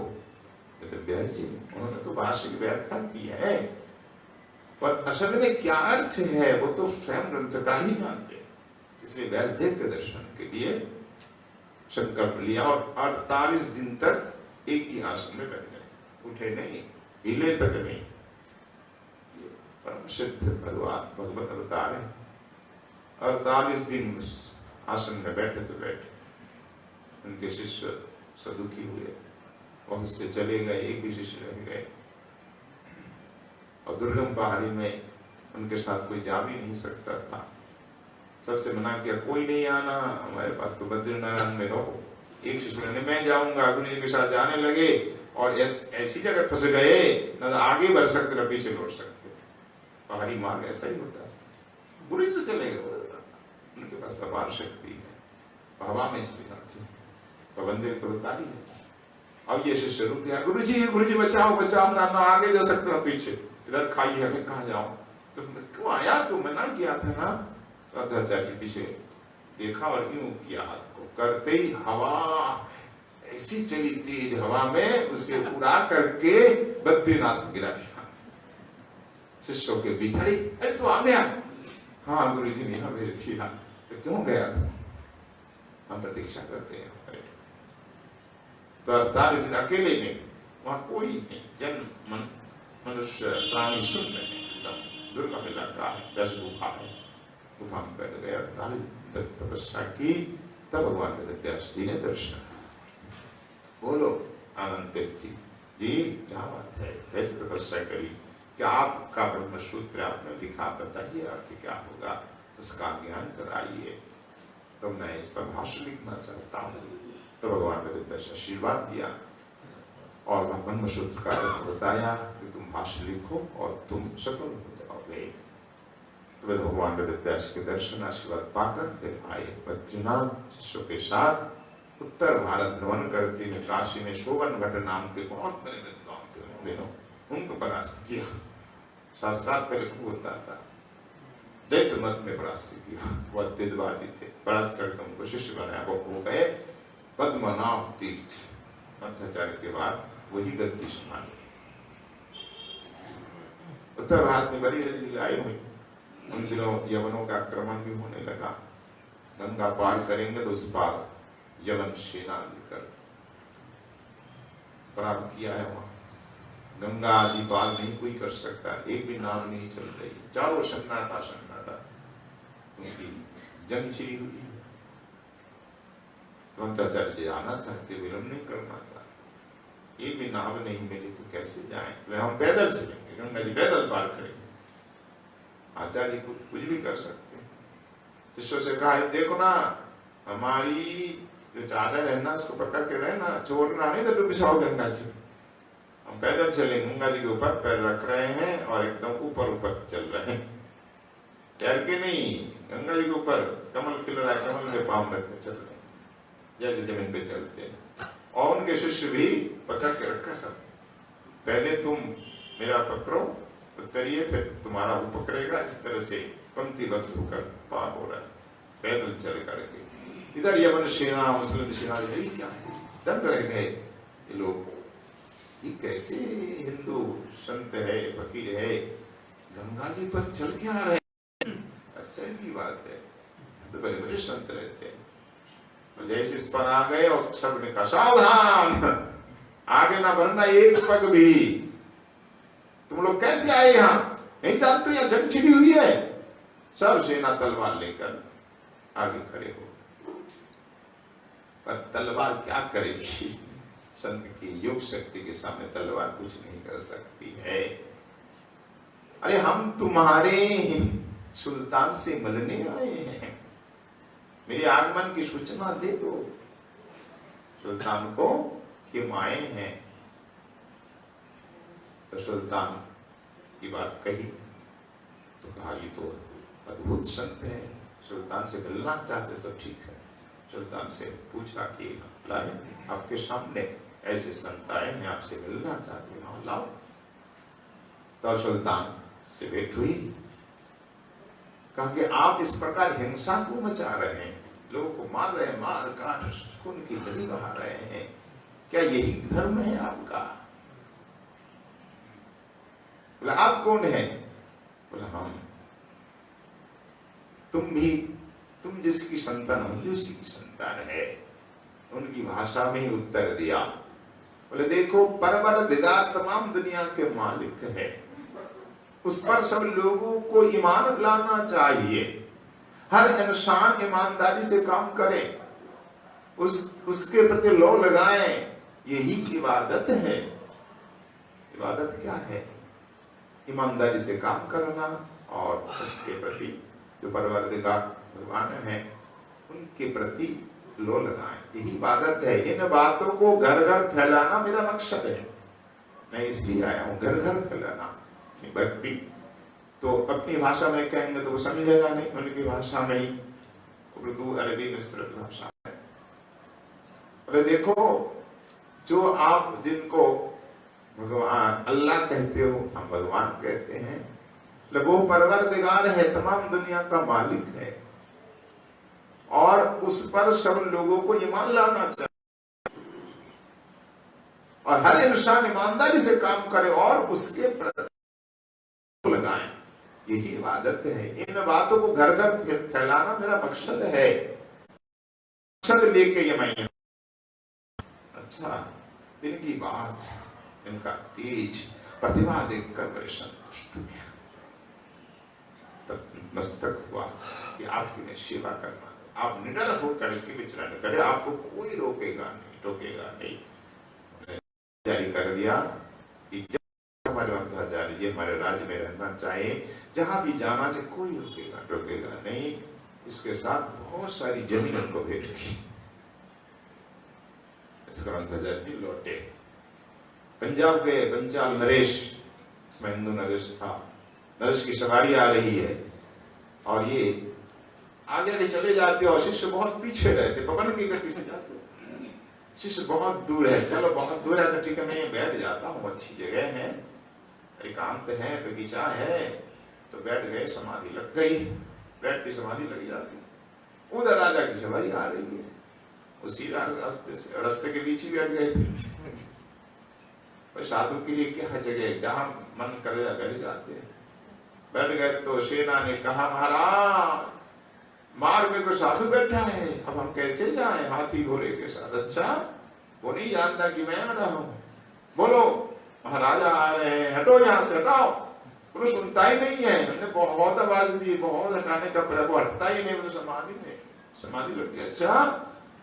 वेद व्यास जी ने, उन्होंने तो भाष्य की व्याख्या की है, पर असल में क्या अर्थ है वो तो स्वयं ग्रंथकार ही जानते हैं। इसलिए व्यासदेव के दर्शन के लिए संकल्प लिया और 48 दिन तक एक ही आसन में बैठ गए, उठे नहीं, हिले तक नहीं। परम सिद्ध भगवत अवतार है। 48 दिन आसन में बैठे तो बैठे। उनके शिष्य दुखी हुए, वहां से चले गए, एक ही शिष्य रह गए। और दुर्गम पहाड़ी में उनके साथ कोई जा भी नहीं सकता था। सबसे मना किया, कोई नहीं आना हमारे पास, तो बद्रीनारायण में रहो। एक शिष्य ने, मैं जाऊंगा। गुरु जी के साथ जाने लगे और ऐसी जगह फंस गए, न तो आगे बढ़ सकते न पीछे लौट सकते। पहाड़ी मार्ग ऐसा ही होता है। गुरु जी तो चले गए, उनके पास अपार शक्ति है, हवा में चले जाते हैं, तो बंदे को तारी है। अब ये शिष्य रुक गया, गुरु जी बचाओ बचाओ, ना आगे जा सकते ना पीछे, इधर खाई है, मैं कहाँ जाऊं? तो क्यों आया? तो मना किया था ना। आचार्य पीछे देखा और यूं किया, हाथ को करते ही हवा ऐसी चली, तेज हवा में उसे उड़ा करके बद्रीनाथ गिरा दिया। शिष्यों के बीच, अरे तो आ गया। हाँ गुरु जी ने हाँ मेरे सिया। तो क्यों गया था? हम प्रतीक्षा करते हैं। तो 48 दिन अकेले में, वहां कोई नहीं, जन मनुष्य प्राणी शून्य है, एकदम दुर्गम इलाका है, 10 गुफा है। गुफा में बैठ गए, 48 दिन तक तपस्या की। तब भगवान वेदव्यास जी ने दर्शन। बोलो आनंद तीर्थी जी, क्या बात है, कैसे तपस्या करी? क्या आपका ब्रह्म सूत्र आपने लिखा, बताइए अर्थ क्या होगा, उसका ज्ञान कराइए। तो मैं इस पर भाष्य लिखना चाहता हूँ। तो भगवान वेदव्यास आशीर्वाद दिया और ब्रह्म सूत्र का अर्थ बताया कि तुम भाष्य लिखो और तुम सफल हो जाओगे। तो भगवान वेदव्यास के दर्शन आशीर्वाद पाकर फिर आए बद्रीनाथ शिष्यों के साथ। उत्तर भारत भ्रमण करते हुए काशी में शोभन भट्ट नाम के बहुत बड़े विद्वान थे, उनको परास्त किया। शास्त्रार्थ पहले खूब होता था, दैत्य मत में परास्त किया, वो अद्वैतवादी थे। परास्त करके उनको शिष्य बनाया, वो हो गए पद्मनाभ तीर्थ। मध्वाचार्य के बाद वही गद्दी संभाली। उत्तर भारत में बड़ी लीलाएं हुई। उन दिनों यवनों का आक्रमण भी होने लगा। गंगा पार करेंगे तो उस पार यवन सेना लेकर प्राप्त किया है। वहां गंगा आदि पार नहीं कोई कर सकता, एक भी नाव नहीं चल रही, चारों सन्नाटा सन्नाटा, उनकी जंग छिड़ी हुई है। तो आचार्य जी आना चाहते, विलंब नहीं करना चाहते, एक भी नाव नहीं मिली तो कैसे जाएं? हम पैदल चलेंगे, गंगा जी पैदल पार करेंगे। आचार्य कुछ भी कर सकते हैं। शिष्यों से कहा, देखो ना, हमारी जो चादर है ना उसको पकड़ के रहना, छोड़ना नहीं तो डूब जाओ गंगा जी। हम पैदल चले, गंगा जी के ऊपर पैर रख रहे हैं और एकदम ऊपर ऊपर चल रहे हैं, तैर के नहीं, गंगा जी के ऊपर कमल खिल रहा है, कमल में पाँव रख के चल रहे हैं जैसे जमीन पे चलते हैं। और उनके शिष्य भी पकड़ के रखा सब, पहले तुम मेरा पकड़ो उतरिए, फिर तुम्हारा वो पकड़ेगा। इस तरह से पंक्तिबद्ध होकर पार हो रहा है, पैदल चल करके। इधर यमन सेना, मुस्लिम सेना, क्या दंड रह गए ये लोग, ये कैसे हिंदू संत है, फकीर है, गंगा जी पर चल के आ रहे हैं, आश्चर्य की बात है। तो बड़े बड़े संत रहते हैं। तो जैसे इस पर आ गए और सब ने कहा, सावधान, आगे ना बढ़ना एक पग भी। तुम लोग कैसे आए यहाँ? नहीं जानते यहाँ जंग छिड़ी हुई है। सब सेना तलवार लेकर आगे खड़े हो, पर तलवार क्या करेगी? संत की योग शक्ति के सामने तलवार कुछ नहीं कर सकती है। अरे हम तुम्हारे सुल्तान से मिलने आए हैं, मेरे आगमन की सूचना दे दो सुल्तान को कि हम आए हैं। तो सुल्तान की बात कही तो कहा, ये तो अद्भुत संत है, सुल्तान से मिलना चाहते तो ठीक है। सुल्तान से पूछा कि लाए आपके सामने ऐसे संत आए हैं, आपसे मिलना चाहते हैं, लाओ। तो सुल्तान से भेंट हुई। कहा कि आप इस प्रकार हिंसा को मचा रहे हैं, लोगों को मार रहे हैं, मार काट खून की नदी बहा रहे हैं, क्या यही धर्म है आपका? बोला आप कौन है? बोला हम। तुम जिसकी संतान हम भी उसी की संतान है। उनकी भाषा में ही उत्तर दिया। बोले देखो, परवरदिगार तमाम दुनिया के मालिक है, उस पर सब लोगों को ईमान लाना चाहिए। हर इंसान ईमानदारी से काम करे, उसके प्रति लौ लगाए, यही इबादत है। इबादत क्या है? ईमानदारी से काम करना और उसके प्रति जो परवरदिगार भगवान है उनके प्रति लो लगाएं, यही इबादत है। इन बातों को घर घर फैलाना मेरा मकसद है। मैं इसलिए आया हूं, घर घर फैलाना। व्यक्ति तो अपनी भाषा में कहेंगे तो वो समझेगा नहीं, उनकी भाषा में ही, उर्दू अरबी मिस्र भाषा है। अरे देखो, जो आप जिनको भगवान अल्लाह कहते हो, हम भगवान कहते हैं, वो परवरदिगार है, तमाम दुनिया का मालिक है, और उस पर सब लोगों को ईमान लाना चाहिए, और हर इंसान ईमानदारी से काम करे और उसके प्रति लगाएं, यही इबादत है। इन बातों को घर घर फैलाना मेरा मकसद है। मकसद लेके ये मैं, अच्छा, इनकी बात, इनका तेज प्रतिभा देखकर बड़े संतुष्ट हुए। तब मस्तक हुआ कि आपकी मैं सेवा करना, आप निडर होकर के विचरण करे, आपको कोई रोकेगा नहीं, टोकेगा नहीं। जारी कर दिया कि जब हमारे वंशाचार्य जी हमारे राज्य में रहना चाहे, जहां भी जाना चाहे, कोई टोकेगा नहीं। इसके साथ बहुत सारी जमीन उनको भेंट की। इसका वंशाचार्य जी लौटे, पंजाब गए। पंजाब नरेश, इसमें हिंदू नरेश था, नरेश की सवारी आ रही है और ये आगे आगे चले जाते और शिष्य बहुत पीछे रहते, पवन की गति से जाते। शिष्य बहुत दूर है, चलो बहुत दूर है तो ठीक है, मैं बैठ जाता हूँ, अच्छी जगह है, एकांत है, बगीचा है, तो बैठ गए। समाधि लग गई, बैठती समाधि लग जाती। उधर राजा की सवारी आ रही है, उसी रास्ते के बीच ही बैठ गए थे। साधु के लिए क्या जगह, जहां मन करे बैठ जाते हैं। बैठ गए तो सेना ने कहा, महाराज मार्ग में कोई साधु बैठा है, अब हम कैसे जाएं हाथी घोड़े के साथ। अच्छा, वो नहीं जानता कि मैं आ रहा हूं, बोलो महाराजा आ रहे हैं, हटो यहां से, हटाओ। वो सुनता ही नहीं है, हमने बहुत आवाज दी, बहुत हटाने का प्रयास, वो हटता ही नहीं, मतलब समाधि लगती है। अच्छा,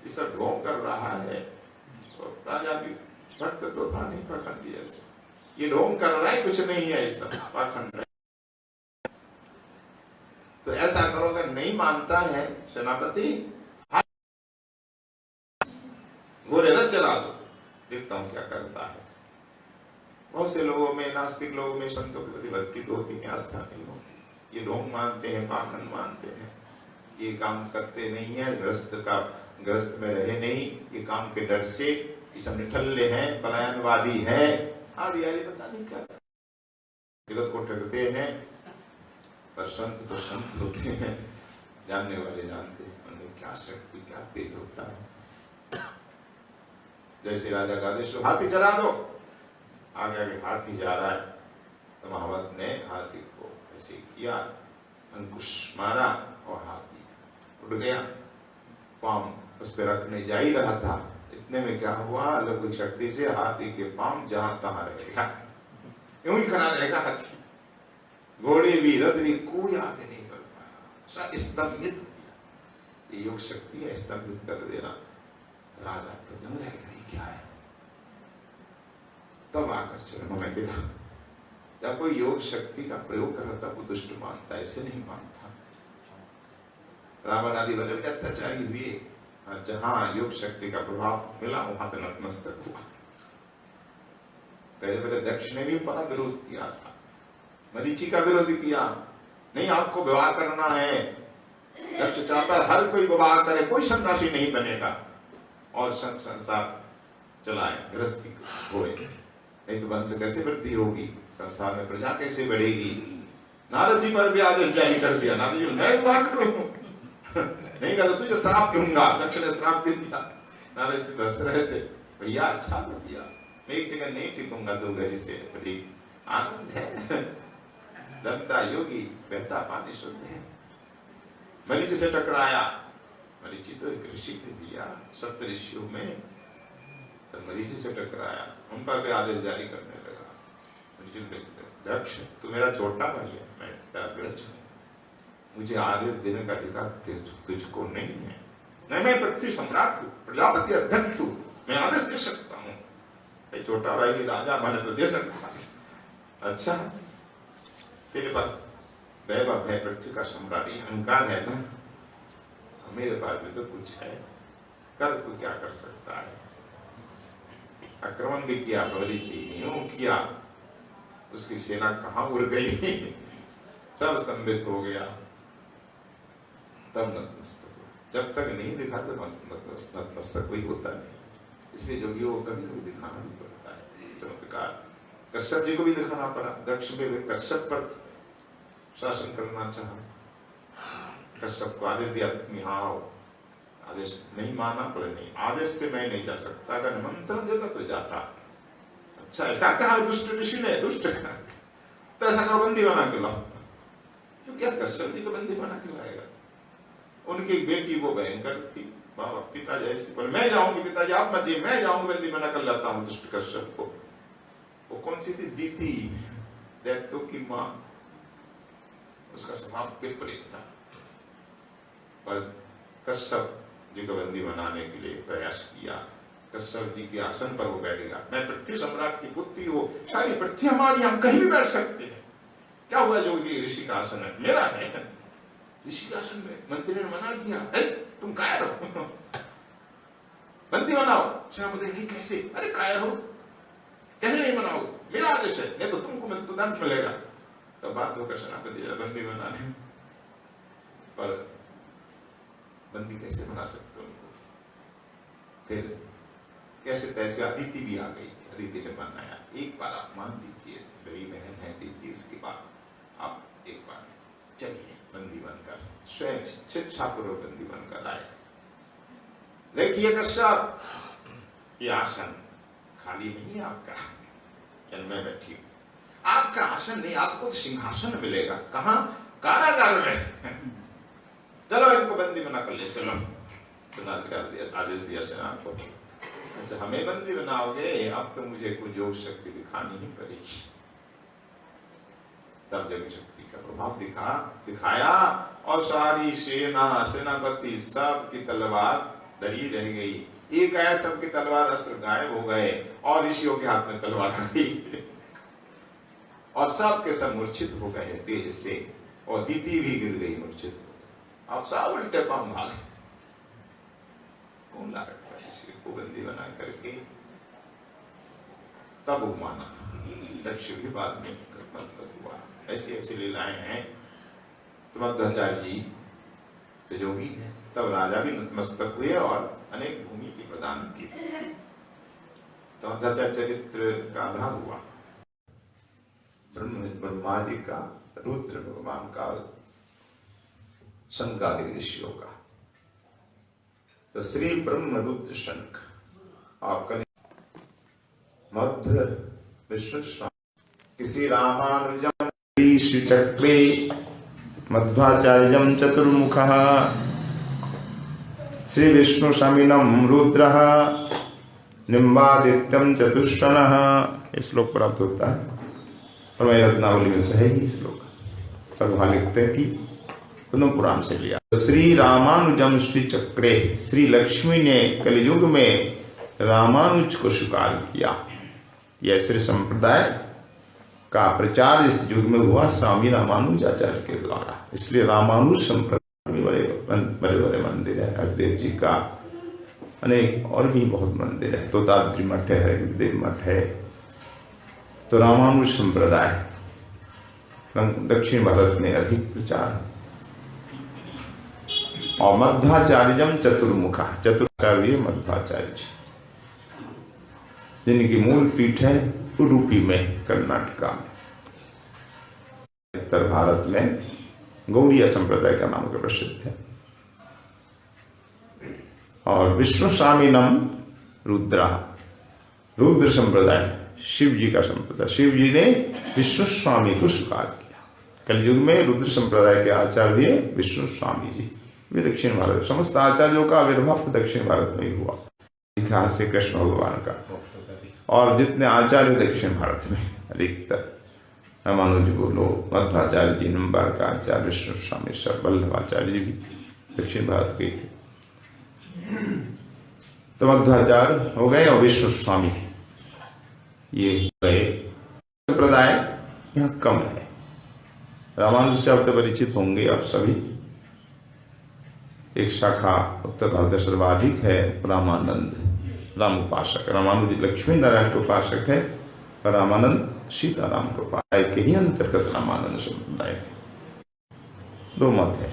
ये सब ढोंग कर रहा है। तो राजा भी भक्त तो था नहीं, पाखंडी ऐसे, ये ढोंग कर रहा है, कुछ नहीं है, ये सब पाखंड है। तो ऐसा करो, अगर नहीं मानता है सेनापति, घोड़े न चला दो, देखता हूं क्या करता है। बहुत से लोगों में, नास्तिक लोगों में संतों के प्रति भक्ति तो होती है, आस्था नहीं होती। ये ढोंग मानते हैं, पाखंड मानते हैं, ये काम करते नहीं है, ग्रस्त में रहे नहीं, ये काम के डर से ये सब निठल्ले हैं, पलायनवादी हैं, आदि आदि पता नहीं क्या जगत को ठगते हैं। पर संत तो संत होते हैं, जानने वाले जानते हैं उनमें क्या शक्ति, क्या तेज होता है। जैसे राजा का आदेश, हाथी चला दो, आगे आगे हाथी जा रहा है, तो महावत ने हाथी को ऐसे किया, अंकुश मारा और हाथी उड़ गया। पांव उस पर रखने जा ही रहा था, इतने में क्या हुआ, अलौकिक शक्ति से हाथी के पांव जहां तहां रहेगा, यूं ही खड़ा रहेगा हाथी। घोड़े भी, रथ भी, कोई आगे नहीं कर पाया, स्तंभित हो गया। ये योग शक्ति है, स्तंभित कर देना। राजा तो दंग रह गया, क्या है। तब आकर चरणों में गिरा। जब कोई योग शक्ति का प्रयोग कर तब वो दुष्ट मानता, ऐसे नहीं मानता। रावण आदि बड़े बड़े अत्याचारी हुए, जहां योग शक्ति का प्रभाव मिला वहां तो नतमस्तक हुआ। पहले पहले दक्ष ने भी बड़ा विरोध किया था, मरीचि का विरोध किया, नहीं आपको विवाह करना है। दक्ष चाहता हर कोई विवाह करे, कोई सन्यासी नहीं बनेगा और संसार चलाए, गृहस्थी होए, नहीं तो वंश कैसे वृद्धि होगी, संसार में प्रजा कैसे बढ़ेगी। नारद जी पर भी आदेश जारी कर दिया, नारद जी मैं विवाह करूं नहीं कहा तो तुझे श्राप दूंगा। दक्ष ने श्राप दे दिया। नारद जी हंस रहे थे, भैया अच्छा तो किया, मैं एक जगह नहीं टिकूंगा, दो घड़ी से अधिक आनंद है। दंता योगी, बहता पानी शुद्ध है। मरीचि से टकराया, मरीचि तो एक ऋषि थे दिया, सप्त ऋषियों में, तो मरीचि से टकराया, उन पर भी आदेश जारी करने लगा। मरीचि देखते, दक्ष तू मेरा छोटा भाई है, मैं तेरा विरच हूं, मुझे आदेश देने का अधिकार तुझको नहीं है। मैं पृथ्वी सम्राट हूँ, प्रजापति अध्यक्ष हूँ, मैं आदेश दे सकता हूँ। छोटा भाई भी राजा बने तो दे सकता है। अच्छा, तेरे पास वैभव है, पृथ्वी का सम्राट, ये अहंकार है ना, मेरे पास भी तो कुछ है, कर तू क्या कर सकता है। आक्रमण भी किया, बलि यूं किया, उसकी सेना कहां उड़ गई, सब स्तंभित हो गया। तब नतमस्तक, जब तक नहीं दिखा तो नतमस्तक कोई होता नहीं। इसलिए जोगियों को कभी कभी दिखाना भी पड़ता है चमत्कार। कश्यप जी को भी दिखाना पड़ा। दक्ष में कश्यप पर शासन करना चाहा, कश्यप को आदेश दिया तुम यहाँ आओ, आदेश नहीं माना, पर नहीं, आदेश से मैं नहीं जा सकता, अगर निमंत्रण देता तो जाता। अच्छा, ऐसा कहा दुष्ट ऋषि ने, दुष्ट तो ऐसा करो बंदी बना के लाओ। तो क्या कश्यप जी को बंदी बना के लाएगा? उनकी एक बेटी वो भयंकर थी, बाबा पिता जैसी, पर मैं जाऊंगी पिताजी आप मत जाइए, मैं जाऊंगी, बंदी बना कर लाता हूँ दुष्ट कश्यप को। वो कौन सी थी? दीति, दैत्यों की माँ। उसका स्वभाव विपरीत था, पर कश्यप जी को बंदी बनाने के लिए प्रयास किया। कश्यप जी के आसन पर वो बैठ गया। मैं पृथ्वी सम्राट की पुत्री हो, सारी पृथ्वी हमारी, हम कहीं भी बैठ सकते हैं। क्या हुआ जो ऋषि का आसन है मेरा है, ऋषि के आसन में मंत्री ने मना किया, तुम कायर हो, बंदी बनाओ। सेनापति नहीं, कैसे? अरे कायर हो, कैसे नहीं बनाओ, मेरा आदेश है, नहीं तो तुमको मैं तो दंड मिलेगा। तो बात होकर सेनापति बंदी बनाने, पर बंदी कैसे बना सकते उनको? फिर कैसे तैसे अदिति भी आ गई थी, अदिति ने बनाया। एक बार आप मान लीजिए, मेरी बहन है अदिति, उसके बाद आप एक बार चलिए बंदी बनकर, स्वयं शिक्षा पूर्वक बंदी बनकर आए। देखिए कश्यप, ये आसन खाली नहीं है आपका, मैं बैठी हूं, आपका आसन नहीं, आपको तो सिंहासन मिलेगा। कहां? कारागार में। चलो इनको बंदी बना कर ले चलो। सेना आदेश दिया सेना को। अच्छा, हमें बंदी बनाओगे, अब तो मुझे कुछ योग शक्ति दिखानी ही पड़ेगी। तब जग शक्ति का प्रभाव दिखाया, और सारी सेनापति सब की तलवार धरी रह गई। एक आया, सबकी तलवार अस्त्र गायब हो गए, और ऋषियों के हाथ में तलवार आ गई, और सब के सब मूर्छित हो गए तेज से, और दीति भी गिर गई मूर्छित। आप सब उल्टे पांव भागे। कौन ला सकता है ऋषि को बंदी बना करके? तब वो माना। दक्ष भी बाद में नतमस्तक हुआ। ऐसी ऐसी लीलाएं हैं। तो मध्वाचार्य जी तो जोगी है, तब राजा भी नतमस्तक हुए और अनेक भूमि की प्रदान की। तो मध्वाचार्य चरित्र का आधा हुआ। ब्रह्मा जी का, रुद्र भगवान का, शंकादि ऋषियों का। तो श्री ब्रह्म रुद्र शंख आपका मध्य विश्व किसी रामानुजम श्रीचक्रे मध्वाचार्यम चतुर्मुखः श्री विष्णु शमिनम रुद्रः निम्बादित्यम चतुष्षणः। ये श्लोक प्राप्त होता है, और मैं रत्नावली में है ही श्लोक। भगवान लिखते हैं कि पद्म पुराण से लिया। श्री रामानुजम श्री चक्रे, श्री लक्ष्मी ने कलयुग में रामानुज को स्वीकार किया। यह श्री संप्रदाय का प्रचार इस युग में हुआ स्वामी रामानुजाचार्य के द्वारा। इसलिए रामानुज संप्रदाय में बड़े बड़े मंदिर है। हरदेव जी का अनेक और भी बहुत मंदिर है। तोताद्री मठ है, हरिदेव मठ है। तो रामानुज संप्रदाय दक्षिण भारत में अधिक प्रचार। और मध्वाचार्यम चतुर्मुखा, चतुराचार्य मध्वाचार्य जिनकी मूल पीठ है उडुपी में, कर्नाटका। उत्तर भारत में गौड़ीय संप्रदाय का नाम का प्रसिद्ध है। और विष्णु स्वामीनम रुद्रा, रुद्र संप्रदाय शिव जी का संप्रदाय। शिव जी ने विष्णु स्वामी को स्वीकार किया। कलयुग में रुद्र संप्रदाय के आचार्य विष्णु स्वामी जी, वे दक्षिण भारत, समस्त आचार्यों का आविर्भाव दक्षिण भारत में ही हुआ। इतिहास से कृष्ण भगवान का, और जितने आचार्य दक्षिण भारत में अधिकतर। रामानुज बोलो, मध्वाचार्य जी, निम्बारकाचार्य, विष्णु स्वामी, सर वल्लभाचार्य जी भी दक्षिण भारत के थे। तो मध्वाचार्य हो गए और विष्णु स्वामी ये गए। संप्रदाय यहाँ कम है। रामानुज से अब तो परिचित होंगे आप सभी। एक शाखा उत्तर भारत में सर्वाधिक है, रामानंद, राम उपासक। रामानुज लक्ष्मी नारायण के उपासक है और रामानंद सीताराम के उपासक के ही अंतर्गत रामानंद संप्रदाय है। दो मत है,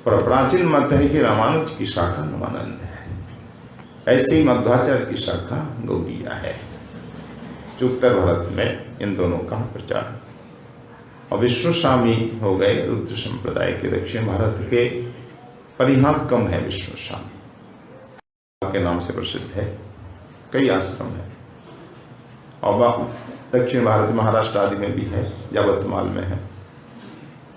पर प्राचीन मत है कि रामानुज की शाखा रामानंद है। ऐसे ही मध्वाचार्य की शाखा गौड़िया है, जो उत्तर भारत में इन दोनों का प्रचार है। और विष्णु स्वामी हो गए रुद्र संप्रदाय के, दक्षिण भारत के, पर यहाँ कम है। विष्णु स्वामी के नाम से प्रसिद्ध है, कई आश्रम है। और दक्षिण भारत, महाराष्ट्र आदि में भी है, यावतमाल में है।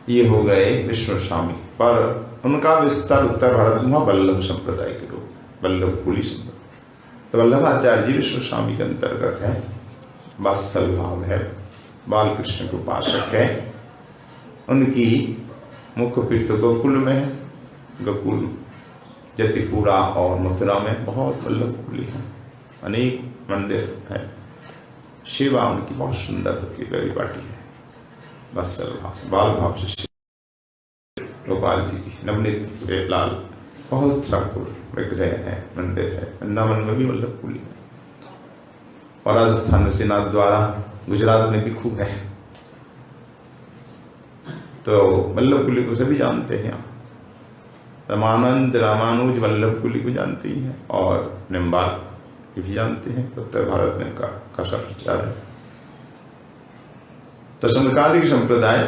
ये हो गए विष्णु स्वामी, पर उनका विस्तार उत्तर भारत में वल्लभ संप्रदाय के रूप, वल्लभ कुली संप्रदाय। तो वल्लभाचार्य जी विष्णु स्वामी के अंतर्गत है, वात्सल भाव है, बाल कृष्ण के उपासक है। उनकी मुख्य पीठ तो गोकुल में है, गोकुल जतिपुरा और मथुरा में बहुत वल्लभ कुली है, अनेक मंदिर है। सेवा उनकी बहुत सुंदर होती है, परिपाटी है, वात्सल भाव से, बाल भाव से। गोपाल जी की नवनीत लाल, बहुत ठाकुर विग्रह है, मंदिर है। वृंदावन में भी वल्लभ कुली है, और राजस्थान में श्रीनाथ द्वारा, गुजरात में भी खूब है। तो वल्लभ कुली को सभी जानते हैं। रामानंद, रामानुज वल्लभ कुली को जानते ही हैं, और निम्बार भी जानते हैं। उत्तर भारत में का खासा प्रचार है। तो संकालिक संप्रदाय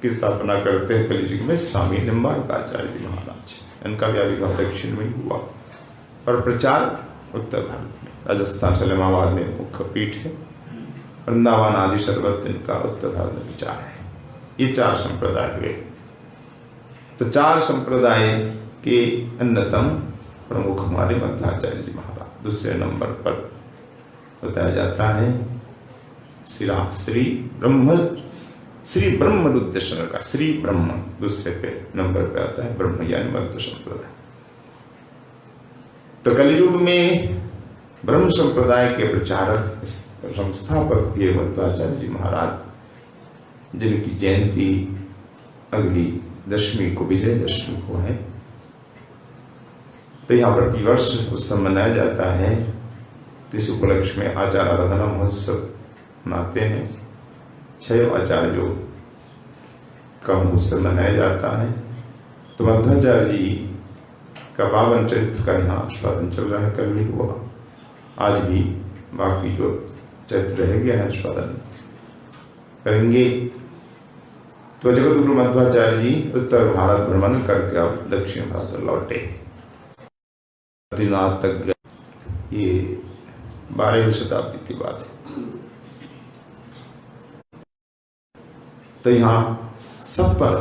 की स्थापना करते हैं कलियुग में स्वामी निम्बारकाचार्य जी महाराज। इनका भी आविर्भाव दक्षिण में ही हुआ, पर प्रचार उत्तर भारत में, राजस्थान सलेमाबाद में मुख्य पीठ है। वृंदावन आदि सर्वत्र इनका उत्तर भारत में विचार है। ये चार संप्रदाय हुए। तो चार संप्रदाय के अन्यतम प्रमुख हमारे मध्वाचार्य जी महाराज। दूसरे नंबर पर बताया जाता है श्री ब्रह्म रुद्र शरण का श्री ब्रह्म। दूसरे पे नंबर पे आता है ब्रह्म यानी मध्व संप्रदाय। तो कलियुग में ब्रह्म संप्रदाय के प्रचारक, संस्थापक ये मध्वाचार्य जी महाराज, जिनकी जयंती अगली दशमी को, विजयदशमी को है। तो यहाँ प्रतिवर्ष उत्सव मनाया जाता है। तो इस उपलक्ष्य में आचार आराधना महोत्सव मनाते हैं। 6 आचार्यों का महोत्सव मनाया जाता है। तो मध्वाचार्य जी का पावन चरित्र का यहाँ आस्वादन चल रहा है, कल भी हुआ, आज भी बाकी जो चरित्र रह गया है आस्वादन करेंगे। तो जगत गुरु मध्वाचार्य जी उत्तर भारत भ्रमण करके अब दक्षिण भारत लौटे, बद्रीनाथ तक गए। ये 12वीं शताब्दी की बात है। तो यहाँ सब पर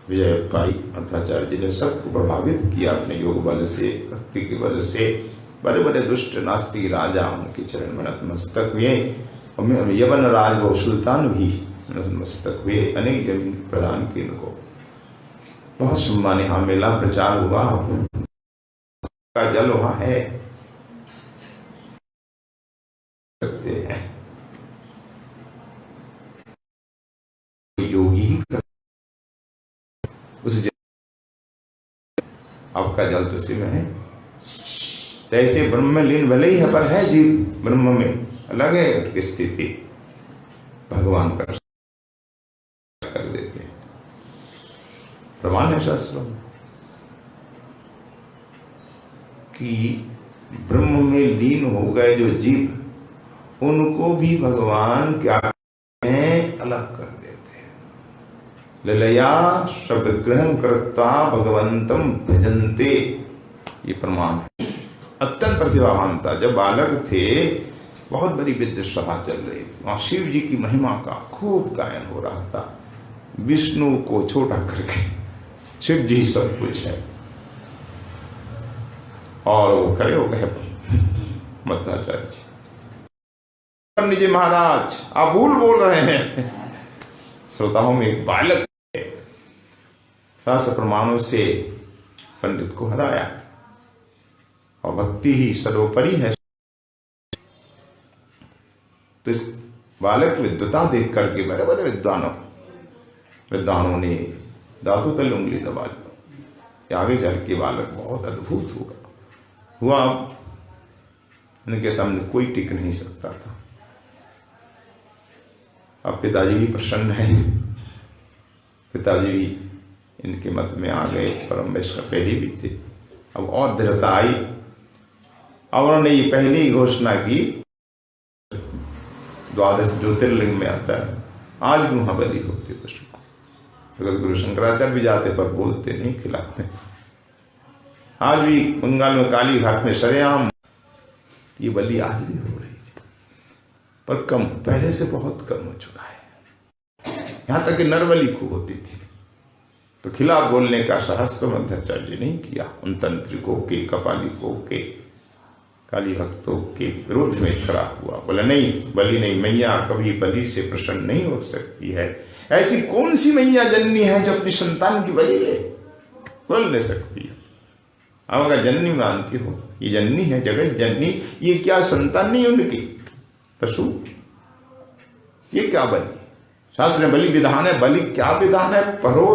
विजय पाई। मध्वाचार्य जी ने सबको प्रभावित किया अपने योग बल से, भक्ति के बल से। बड़े बड़े दुष्ट नास्तिक राजा उनके चरण में नतमस्तक हुए। यवन राज व सुल्तान भी नतमस्तक हुए। अनेक जमीन प्रदान की उनको। बहुत सम्मान यहाँ मेला प्रचार हुआ का जल वहां है, सकते हैं योगी उस आपका जल तो उसी में है। ऐसे ब्रह्म में लीन भले ही है, पर है जीव ब्रह्म में, अलग है स्थिति। भगवान कर देते हैं, प्रमाण है शास्त्रों में कि ब्रह्म में लीन हो गए जो जीव, उनको भी भगवान क्या हैं, अलग कर देते हैं। ललया शब्द ग्रहण करता भगवंतम भजन्ते, ये प्रमाण है। अत्यंत प्रतिभावान था। जब बालक थे, बहुत बड़ी विद्या सभा चल रही थी, वहां शिव जी की महिमा का खूब गायन हो रहा था। विष्णु को छोटा करके शिव जी सब कुछ है, और वो खड़े हो गए मध्वाचार्य जी। पंडित जी महाराज आप भूल बोल रहे हैं। श्रोताओं में एक बालक है, शास्त्र प्रमाणों से पंडित को हराया और भक्ति ही सर्वोपरि है। तो इस बालक विद्वता देख करके बड़े बड़े विद्वानों ने दांतों तले उंगली दबा ली। आगे चल के बालक बहुत अद्भुत हुआ। इनके सामने कोई टिक नहीं सकता था। अब पिताजी भी प्रसन्न है, पिताजी भी इनके मत में आ गए, परम वैष्णव पहले भी थे। अब और दृढ़ता आई। अब उन्होंने ये पहले ही घोषणा की, द्वादश ज्योतिर्लिंग में आता है आज भी वहां बलि होते पशु को। जगत गुरु शंकराचार्य भी जाते पर बोलते नहीं खिलाफ में। आज भी बंगाल में काली घाट में सरेआम ये बलि आज भी हो रही थी, पर कम, पहले से बहुत कम हो चुका है। यहां तक कि नरबलि खूब होती थी। तो खिलाफ बोलने का साहस तो मध्वाचार्य जी नहीं किया। उन तंत्रिकों के, कपालिकों के, काली भक्तों के विरोध में खड़ा हुआ। बोला नहीं, बलि नहीं, मैया कभी बलि से प्रसन्न नहीं हो सकती है। ऐसी कौन सी मैया जननी है जो अपनी संतान की बलि ले? बोल नहीं सकती है। अब अगर जननी मानती हो, ये जननी है, जगत जननी, ये क्या संतान नहीं उनकी? पशु, ये क्या बलि? शास्त्र में बलि विधान है। बलि क्या विधान है? पढ़ो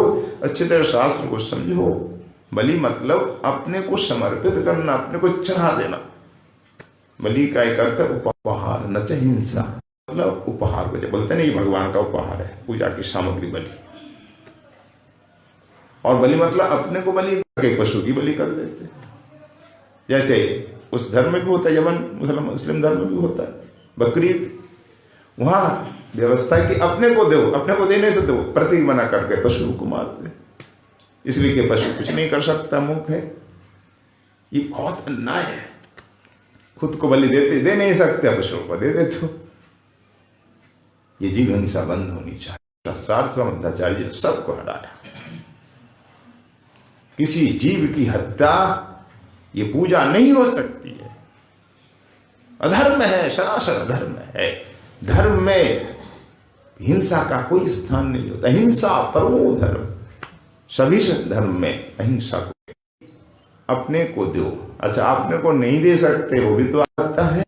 अच्छी तरह शास्त्र को समझो। बलि मतलब अपने को समर्पित करना, अपने को चढ़ा देना। बलि का एक अर्थ उपहार, न च हिंसा, मतलब उपहार को बोलते नहीं, भगवान का उपहार है, पूजा की सामग्री बलि। और बलि मतलब अपने को बलि करके पशु की बलि कर देते। जैसे उस धर्म में भी होता है, यमन मुस्लिम धर्म में भी होता है, बकरीद, वहां व्यवस्था है कि अपने को दो, अपने को देने से दो, प्रतीक बना करके पशु को मारते, इसलिए कि पशु कुछ नहीं कर सकता, मूक है। ये बहुत अन्याय है। खुद को बलि दे नहीं सकते, पशुओं को दे देते हो। ये जीव हिंसा बंद होनी चाहिए। शास्त्र मध्वाचार्य जी ने सबको हटाया। किसी जीव की हत्या ये पूजा नहीं हो सकती है, अधर्म है, सरासर अधर्म है। धर्म में हिंसा का कोई स्थान नहीं होता। हिंसा परमो धर्म। सभी धर्म में अहिंसा को, अपने को दो। अच्छा, अपने को नहीं दे सकते, वो भी तो आता है,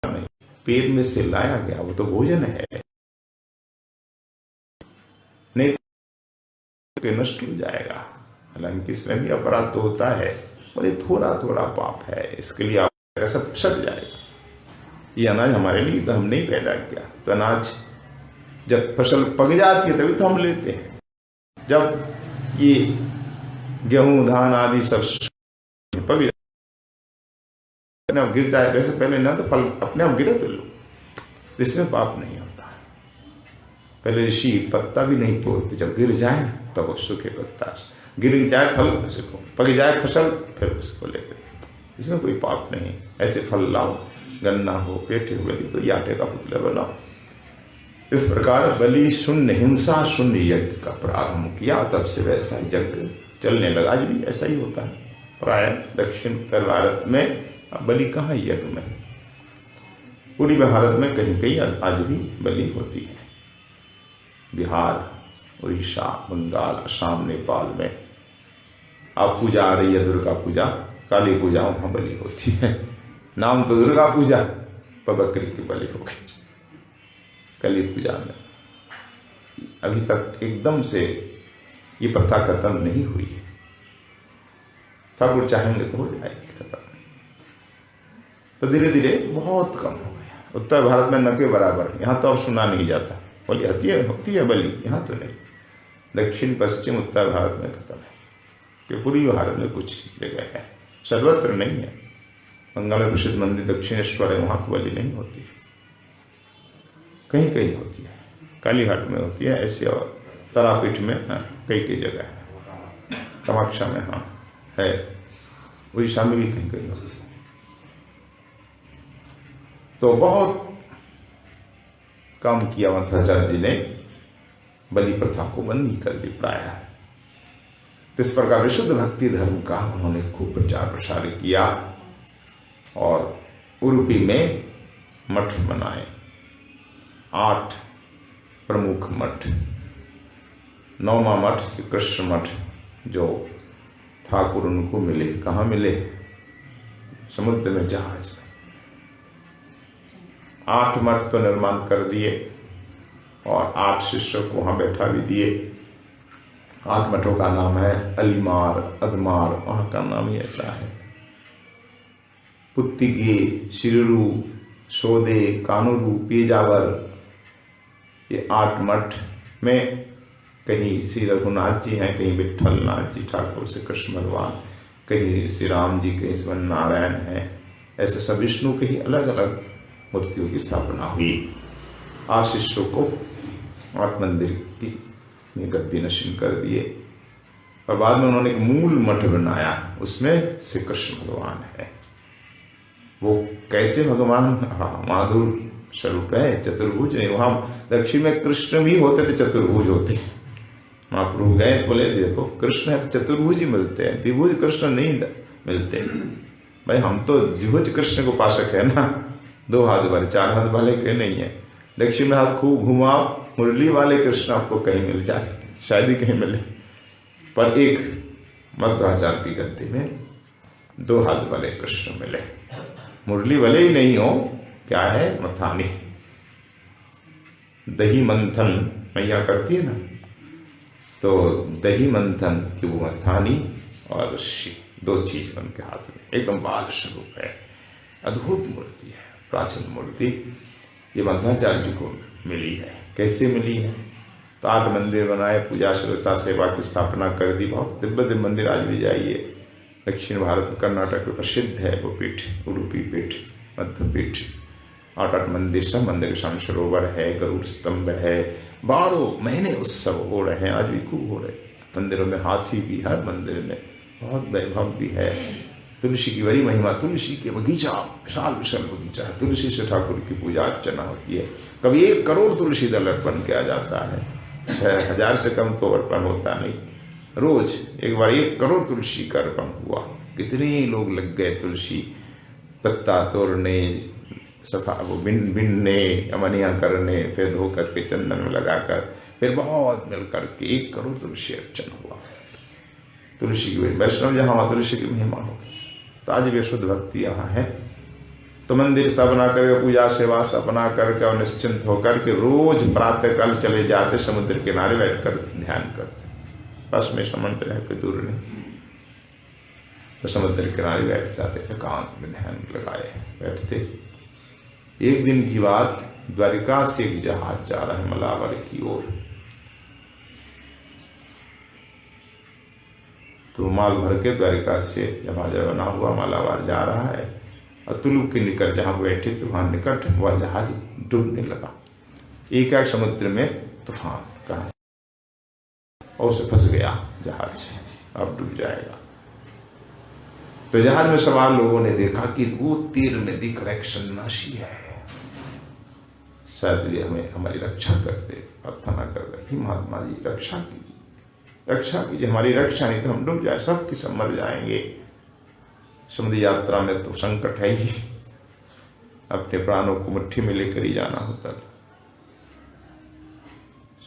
नहीं, पेट में से लाया गया वो तो भोजन है, नहीं तो नष्ट हो जाएगा। हालांकि इसमें भी अपराध तो होता है, पर ये थोड़ा थोड़ा पाप है, इसके लिए आप सब सट जाएगा। ये अनाज हमारे लिए तो हम नहीं पैदा किया, तो अनाज जब फसल पक जाती है तभी तो हम लेते हैं। जब ये गेहूं, धान आदि सब पक जाते, गिर जाए, वैसे पहले ना तो फल अपने आप गिरे तो लो, इसमें पाप नहीं होता। पहले ऋषि पत्ता भी नहीं तोड़ते, जब गिर जाए तब वो सूखे पत्ता, गिर जाए फल उसको, पक जाए फसल, फिर उसको लेते, इसमें कोई पाप नहीं। ऐसे फल लाओ, गन्ना हो, पेटे हो, बलि तो ये आटे का पुतला बनाओ। इस प्रकार बलि शून्य, हिंसा शून्य यज्ञ का प्रारंभ किया, तब से वैसा यज्ञ चलने लगा। आज भी ऐसा ही होता है। प्राय दक्षिण उत्तर भारत में बलि कहाँ यज्ञ में, पूरी भारत में कहीं कहीं आज भी बलि होती है। बिहार, उड़ीसा, बंगाल, असम, नेपाल में अब पूजा आ रही है, दुर्गा पूजा, काली पूजा, वहां बलि होती है। नाम तो दुर्गा पूजा, पर बकरी की बलि होगी काली पूजा में। अभी तक एकदम से ये प्रथा खत्म नहीं हुई। ठाकुर चाहेंगे तो हो जाएगी खत्म, तो धीरे धीरे बहुत कम हो गया। उत्तर भारत में न के बराबर, यहाँ तो अब सुना नहीं जाता। बोली होती है बलि, यहाँ तो नहीं। दक्षिण पश्चिम उत्तर भारत में खत्म है, कि पूरी भारत में कुछ जगह है, सर्वत्र नहीं है। बंगाल में प्रसिद्ध मंदिर दक्षिणेश्वर है, वहाँ तो बलि नहीं होती, कहीं कहीं होती है, कालीघाट में होती है ऐसे, और तारापीठ में कई कई जगह है, कामाख्या में हाँ है, उड़ीसा में भी कहीं कहीं होती है। तो बहुत काम किया मध्वाचार्य जी ने, बलि प्रथा को बंद ही कर दी प्राय। तो इस प्रकार विशुद्ध भक्ति धर्म का उन्होंने खूब प्रचार प्रसार किया। और उडुपी में मठ बनाए, 8 प्रमुख मठ। 9वां मठ श्री कृष्ण मठ, जो ठाकुर उनको मिले। कहाँ मिले? समुद्र में, जहाज में। 8 मठ तो निर्माण कर दिए और 8 शिष्यों को वहां बैठा भी दिए। 8 मठों का नाम है अलीमार, अदमार, वहां का नाम ही ऐसा है। पुत्तिगे, शिरूरू, सोदे, कानूरू, पेजावर, ये 8 मठ में कहीं श्री रघुनाथ जी हैं, कहीं विठल नाथ जी ठाकुर श्री कृष्ण भगवान, कहीं श्री राम जी, कहीं श्री नारायण हैं। ऐसे सब विष्णु के ही अलग अलग मूर्तियों की स्थापना हुई। 8 शिष्यों को 8 मंदिर की में गद्दी नशीन कर दिए और बाद में उन्होंने एक मूल मठ बनाया, उसमें श्री कृष्ण भगवान है। वो कैसे भगवान? माधुर स्वरूप है, चतुर्भुज नहीं। वहां दक्षिण में कृष्ण भी होते थे, चतुर्भुज होते। महाप्रभु गए बोले देखो कृष्ण है तो चतुर्भुज ही मिलते हैं, द्विभुज कृष्ण नहीं मिलते। भाई हम तो द्विभुज कृष्ण को उपासक है ना, 2 हाथ वाले, 4 हाथ वाले कहीं नहीं है। दक्षिण में हाथ खूब घुमाओ, मुरली वाले कृष्ण आपको कहीं मिल जाए, शायद ही कहीं मिले। पर एक मध्वाचार्य की गद्दी में 2 हाथ वाले कृष्ण मिले। मुरली वाले ही नहीं हो, क्या है? मथानी, दही मंथन मैया करती है ना, तो दही मंथन की वो मथानी और रस्सी, 2 चीज उनके हाथ में, एकदम बाल स्वरूप है। अद्भुत मूर्ति है, प्राचीन मूर्ति। ये मध्वाचार्य जी को मिली है। कैसे मिली है? तो 8 मंदिर बनाए, पूजा श्रद्धा सेवा की स्थापना कर दी। बहुत दिव्य मंदिर, आज भी जाइए। दक्षिण भारत में कर्नाटक में प्रसिद्ध है वो पीठ, उडुपी पीठ, मध्य पीठ। 8 मंदिर, सब मंदिर, शांत सरोवर है, गरुड़ स्तंभ है, 12 महीने उत्सव हो रहे हैं, आज भी खूब हो रहे। मंदिरों में हाथी भी, हर मंदिर में बहुत वैभव भी है। तुलसी की बड़ी महिमा, तुलसी के बगीचा, विशाल विशाल बगीचा है। तुलसी से ठाकुर की पूजा अर्चना होती है। कभी 1 करोड़ तुलसी दल अर्पण किया जाता है, 6000 से कम तो अर्पण होता नहीं। रोज एक बार 1 करोड़ तुलसी का अर्पण हुआ। कितने लोग लग गए तुलसी पत्ता तोड़ने, सफा वो बिनने, अमनिया करने, फिर धो करके चंदन में लगाकर, फिर बहुत मिल करके 1 करोड़ तुलसी अर्चन हुआ। तुलसी की वैष्णव जहाँ वहाँ तुलसी की महिमा होगी। तो आज भी शुद्ध भक्ति यहाँ है। तो मंदिर स्थापना करके, पूजा सेवा स्थापना करके और निश्चिंत होकर के रोज प्रातः काल चले जाते, समुद्र किनारे बैठकर ध्यान करते। बस में समुद्र है, कोई दूर नहीं। तो समुद्र किनारे बैठ जाते, एकांत में ध्यान लगाए बैठते। एक दिन की बात, द्वारिका से एक जहाज जा रहा है मलावर की ओर। तो माल भर के द्वारिका से जहाज बना हुआ मालाबार जा रहा है और तुलुक के निकट जहां बैठे थे वहां निकट वह जहाज डूबने लगा। एक समुद्र में तूफान कहां और उसे फंस गया जहाज, अब डूब जाएगा। तो जहाज में सवार लोगों ने देखा कि वो तीर में दिख रहा, एक सन्यासी है, शायद ये हमें हमारी रक्षा करते। प्रार्थना कर रही, महात्मा जी रक्षा कीजिए, रक्षा कीजिए, हमारी रक्षा नहीं तो हम डूब जाए, सब की सब मर जाएंगे। समुद्र यात्रा में तो संकट है ही, अपने प्राणों को मुट्ठी में लेकर ही जाना होता था।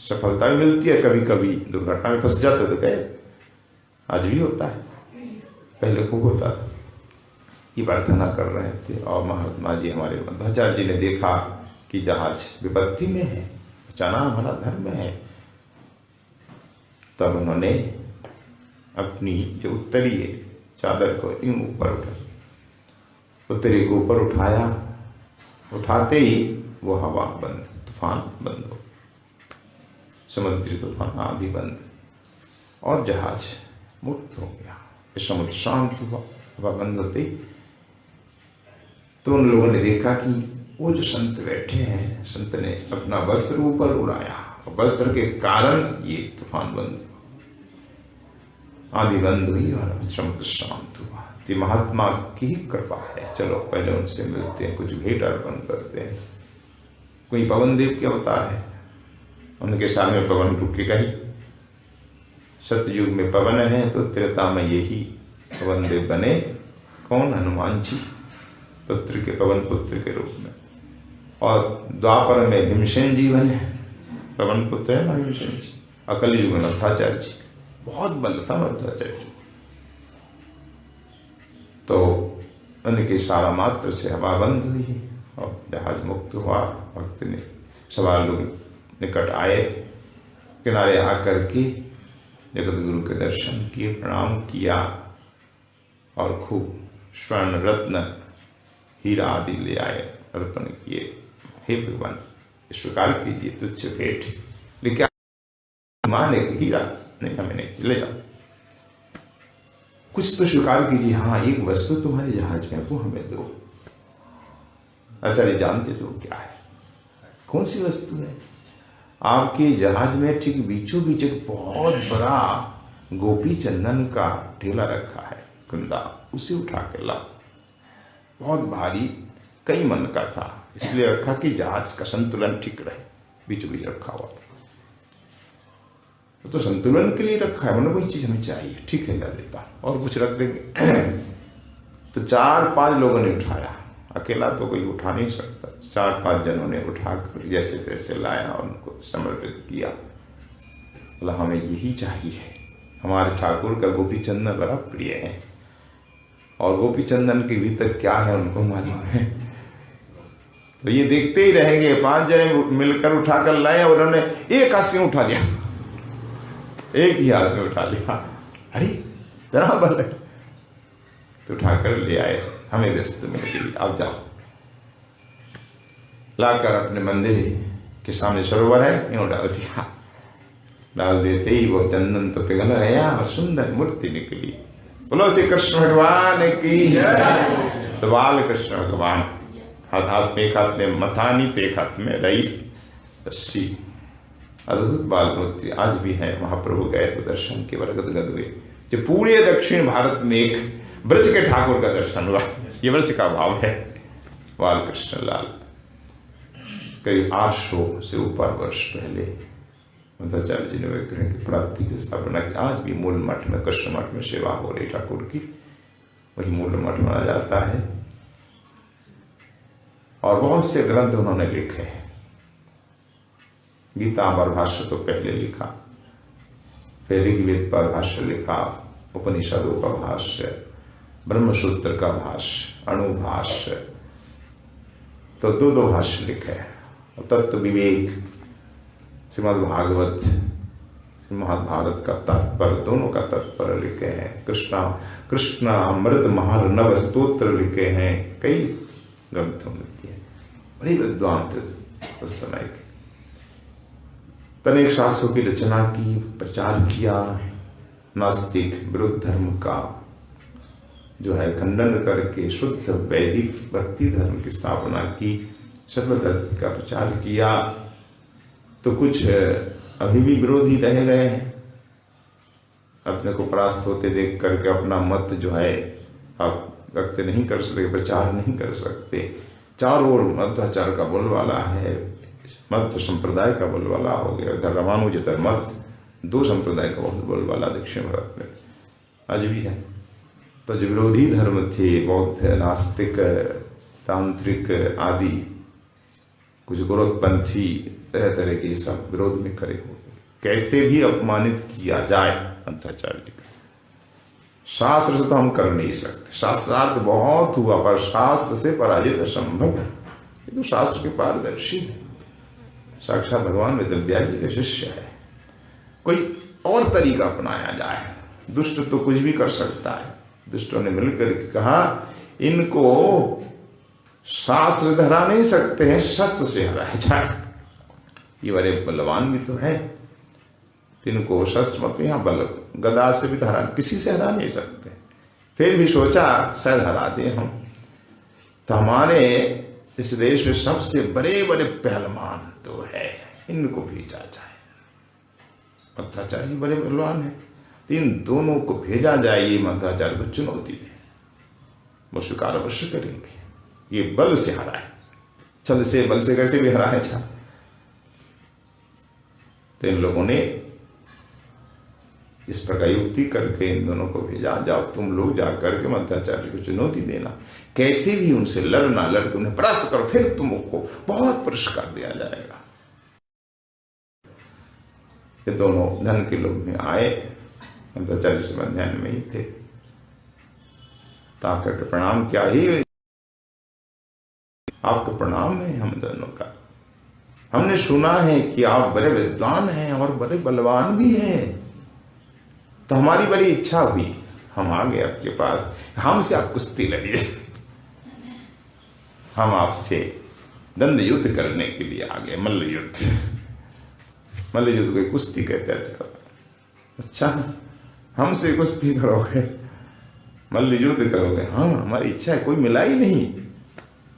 सफलता भी मिलती है, कभी कभी दुर्घटना में फंस जाते तो गए, आज भी होता है, पहले खूब होता था। ये प्रार्थना कर रहे थे और महात्मा जी हमारे मध्वाचार्य जी ने देखा कि जहाज विपत्ति में है, बचाना हमारा धर्म है। तब उन्होंने अपनी जो उत्तरी चादर को यूं ऊपर उठा, उत्तरी को ऊपर उठाया, उठाते ही वो हवा बंद, तूफान बंद हो, समुद्री तूफान आदि बंद और जहाज मुक्त हो गया। समुद्र शांत हुआ, हवा बंद होते ही तो उन लोगों ने देखा कि वो जो संत बैठे हैं, संत ने अपना वस्त्र ऊपर उड़ाया और वस्त्र के कारण ये तूफान बंद हुआ, आदि बंद हुई और समुद्र शांत हुआ। ये महात्मा की कृपा है। चलो पहले उनसे मिलते हैं, कुछ भेंट अर्पण करते हैं। कोई पवन देव के अवतार है, उनके सामने पवन रुकेगा ही। सतयुग में पवन है तो त्रेता में यही पवन देव बने। कौन? हनुमान जी, पुत्र के पवन पुत्र के रूप में। और द्वापर में भीमसेन जी बने, पवन पुत्र है ना भीमसेन जी। और कलयुग में मध्वाचार्य जी, बहुत बल था मध्वाचार्य जी। तो उनके सारा मात्र से हवा बंद हुई और जहाज मुक्त हुआ। भक्त ने सवार लोग निकट आए, किनारे आकर के जगत गुरु के दर्शन किए, प्रणाम किया और खूब स्वर्ण रत्न हीरा आदि ले आए, अर्पण किए। हे भगवान स्वीकार कीजिए तुच्छ भेंट, लेकिन मान एक हीरा नहीं, हमें नहीं, ले जाओ, कुछ तो स्वीकार कीजिए। हाँ एक वस्तु तुम्हारे जहाज में, वो हमें दो। आचार्य जानते तो क्या है, कौन सी वस्तु है? आपके जहाज में ठीक बीचों बीच एक बहुत बड़ा गोपी चंदन का ढेला रखा है, कुंदा, उसे उठा कर लाओ। बहुत भारी, कई मन का था, इसलिए रखा कि जहाज का संतुलन ठीक रहे, बीचों बीच रखा हुआ था। तो संतुलन के लिए रखा है, मतलब वही चीज हमें चाहिए, ठीक है, ला देता और कुछ रख देंगे। तो 4-5 लोगों ने उठाया, अकेला तो कोई उठा नहीं सकता। 4-5 जनों ने उठाकर जैसे तैसे लाया और उनको समर्पित किया। बोला हमें यही चाहिए, हमारे ठाकुर का गोपी चंदन बड़ा प्रिय है, और गोपी चंदन के भीतर क्या है उनको मालूम है। तो ये देखते ही रहेंगे। 5 जने मिलकर उठाकर लाए, उन्होंने एक हाथ से उठा लिया, एक ही हाथ में उठा लिया। अरे जरा बल है, तो उठाकर ले आए, हमें व्यस्त मिल गई, आप जाओ। लाकर अपने मंदिर के सामने सरोवर है, यूं डाल दिया। डाल देते ही वो चंदन तो पिघल गया और सुंदर मूर्ति निकली। बोलो श्री कृष्ण भगवान की। तो बाल कृष्ण भगवान, हाथ में, एक हाथ में मथानी, तो एक हाथ में रही रस्सी। अद्भुत बाल मूर्ति आज भी है। महाप्रभु गए तो दर्शन के गदगद हुए। जो पूरे दक्षिण भारत में एक ब्रज के ठाकुर का दर्शन हुआ, ये ब्रज का भाव है। बाल कृष्ण लाल करीब 800 से ऊपर वर्ष पहले मध्वाचार्य जी ने विग्रह की प्राप्ति की स्थापना की। आज भी मूल मठ में, कृष्ण मठ में सेवा हो रही ठाकुर की, वही मूल मठ माना जाता है। और बहुत से ग्रंथ उन्होंने लिखे हैं। गीता पर भाष्य तो पहले लिखा, फिर ऋग्वेद पर भाष्य लिखा, उपनिषदों का भाष्य, ब्रह्मसूत्र का भाष्य, अणुभाष्य, तो 2 भाष्य लिखे हैं। तत्व विवेक, श्रीमद् भागवत, महाभारत का तात्पर्य, दोनों का तात्पर्य लिखे हैं। कृष्णामृत महार्णव स्तोत्र लिखे हैं। कई ग्रंथों में लिखे हैं, बड़े विद्वान थे उस समय के। अनेक शास्त्रों की रचना की, प्रचार किया, नास्तिक विरुद्ध धर्म का जो है खंडन करके शुद्ध वैदिक भक्ति धर्म की स्थापना की, सर्वधर्म का प्रचार किया। तो कुछ अभी भी विरोधी रह गए हैं, अपने को परास्त होते देख करके अपना मत जो है आप व्यक्त नहीं कर सकते, प्रचार नहीं कर सकते। चारों ओर मध्वाचार्य का बोलवाला है, मध्व संप्रदाय का बोलवाला हो गया, इधर रामानुजतर मत, 2 संप्रदाय का बहुत बोलवाला दक्षिण भारत में आज भी है। तो जो विरोधी धर्म थे, बौद्ध, नास्तिक, तांत्रिक आदि, कुछ गोरखपंथी, तरह तरह के सब विरोध में खड़े हो गए। कैसे भी अपमानित किया जाए मध्वाचार्य जी का, शास्त्र से तो हम कर नहीं सकते। शास्त्रार्थ बहुत हुआ, पर शास्त्र से पराजित असंभव। ये तो शास्त्र के पारदर्शी है, साक्षात भगवान वेदव्यास जी के शिष्य है। कोई और तरीका अपनाया जाए, दुष्ट तो कुछ भी कर सकता है। दुष्टों ने मिलकर कहा इनको शास्त्र हरा नहीं सकते हैं, शस्त्र से हराया जाए। ये बड़े बलवान भी तो है, इनको शस्त्र मत, यहाँ बल गदा से भी हरा, किसी से हरा नहीं सकते। फिर भी सोचा शायद हरा दे हम। तो हमारे इस देश में सबसे बड़े बड़े पहलवान तो है, इनको भेजा जाए। मध्वाचार्य बड़े पहलवान है, तो इन दोनों को भेजा जाए। ये मध्वाचार्य को चुनौती दे, वो स्वीकार अवश्य करेंगे। ये बल से हरा है, छल से, बल से कैसे भी हरा है। तो इन लोगों ने इस प्रकार युक्ति करके इन दोनों को भेजा, जाओ तुम लोग जा करके मंत्राचार्य को चुनौती देना, कैसे भी उनसे लड़ना, लड़के उन्हें परास्त करो, फिर तुमको बहुत पुरस्कार दिया जाएगा। ये दोनों धन के लोभ में आए, मंत्राचार्य से ध्यान में ही थे, ताकर प्रणाम क्या ही, आपको प्रणाम है हम दोनों का, हमने सुना है कि आप बड़े विद्वान हैं और बड़े बलवान भी हैं, तो हमारी बड़ी इच्छा हुई, हम आ गए आपके पास, हमसे आप कुश्ती लड़िए, हम आपसे दंड युद्ध करने के लिए आ गए, मल्ल युद्ध, मल्ल युद्ध को कुश्ती कहते हैं आजकल। अच्छा, हमसे कुश्ती करोगे, मल्ल युद्ध करोगे? हाँ, हमारी इच्छा है, कोई मिला ही नहीं,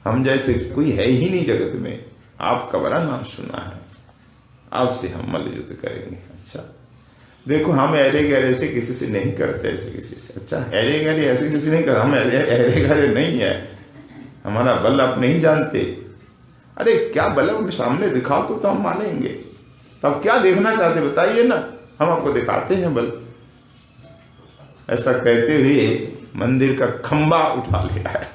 हम जैसे कोई है ही नहीं जगत में, आपका बड़ा नाम सुना है, आपसे हम मल्ल युद्ध करेंगे। अच्छा देखो, हम अरे गहरे से किसी से नहीं करते, ऐसे किसी से। अच्छा, अरे गहरे ऐसे किसी से नहीं करते, हम अरे गहरे नहीं है, हमारा बल आप नहीं जानते। अरे क्या बल है, सामने दिखाओ तो हम मानेंगे, तब क्या देखना चाहते बताइए ना, हम आपको दिखाते हैं बल। ऐसा कहते हुए मंदिर का खंबा उठा लिया है,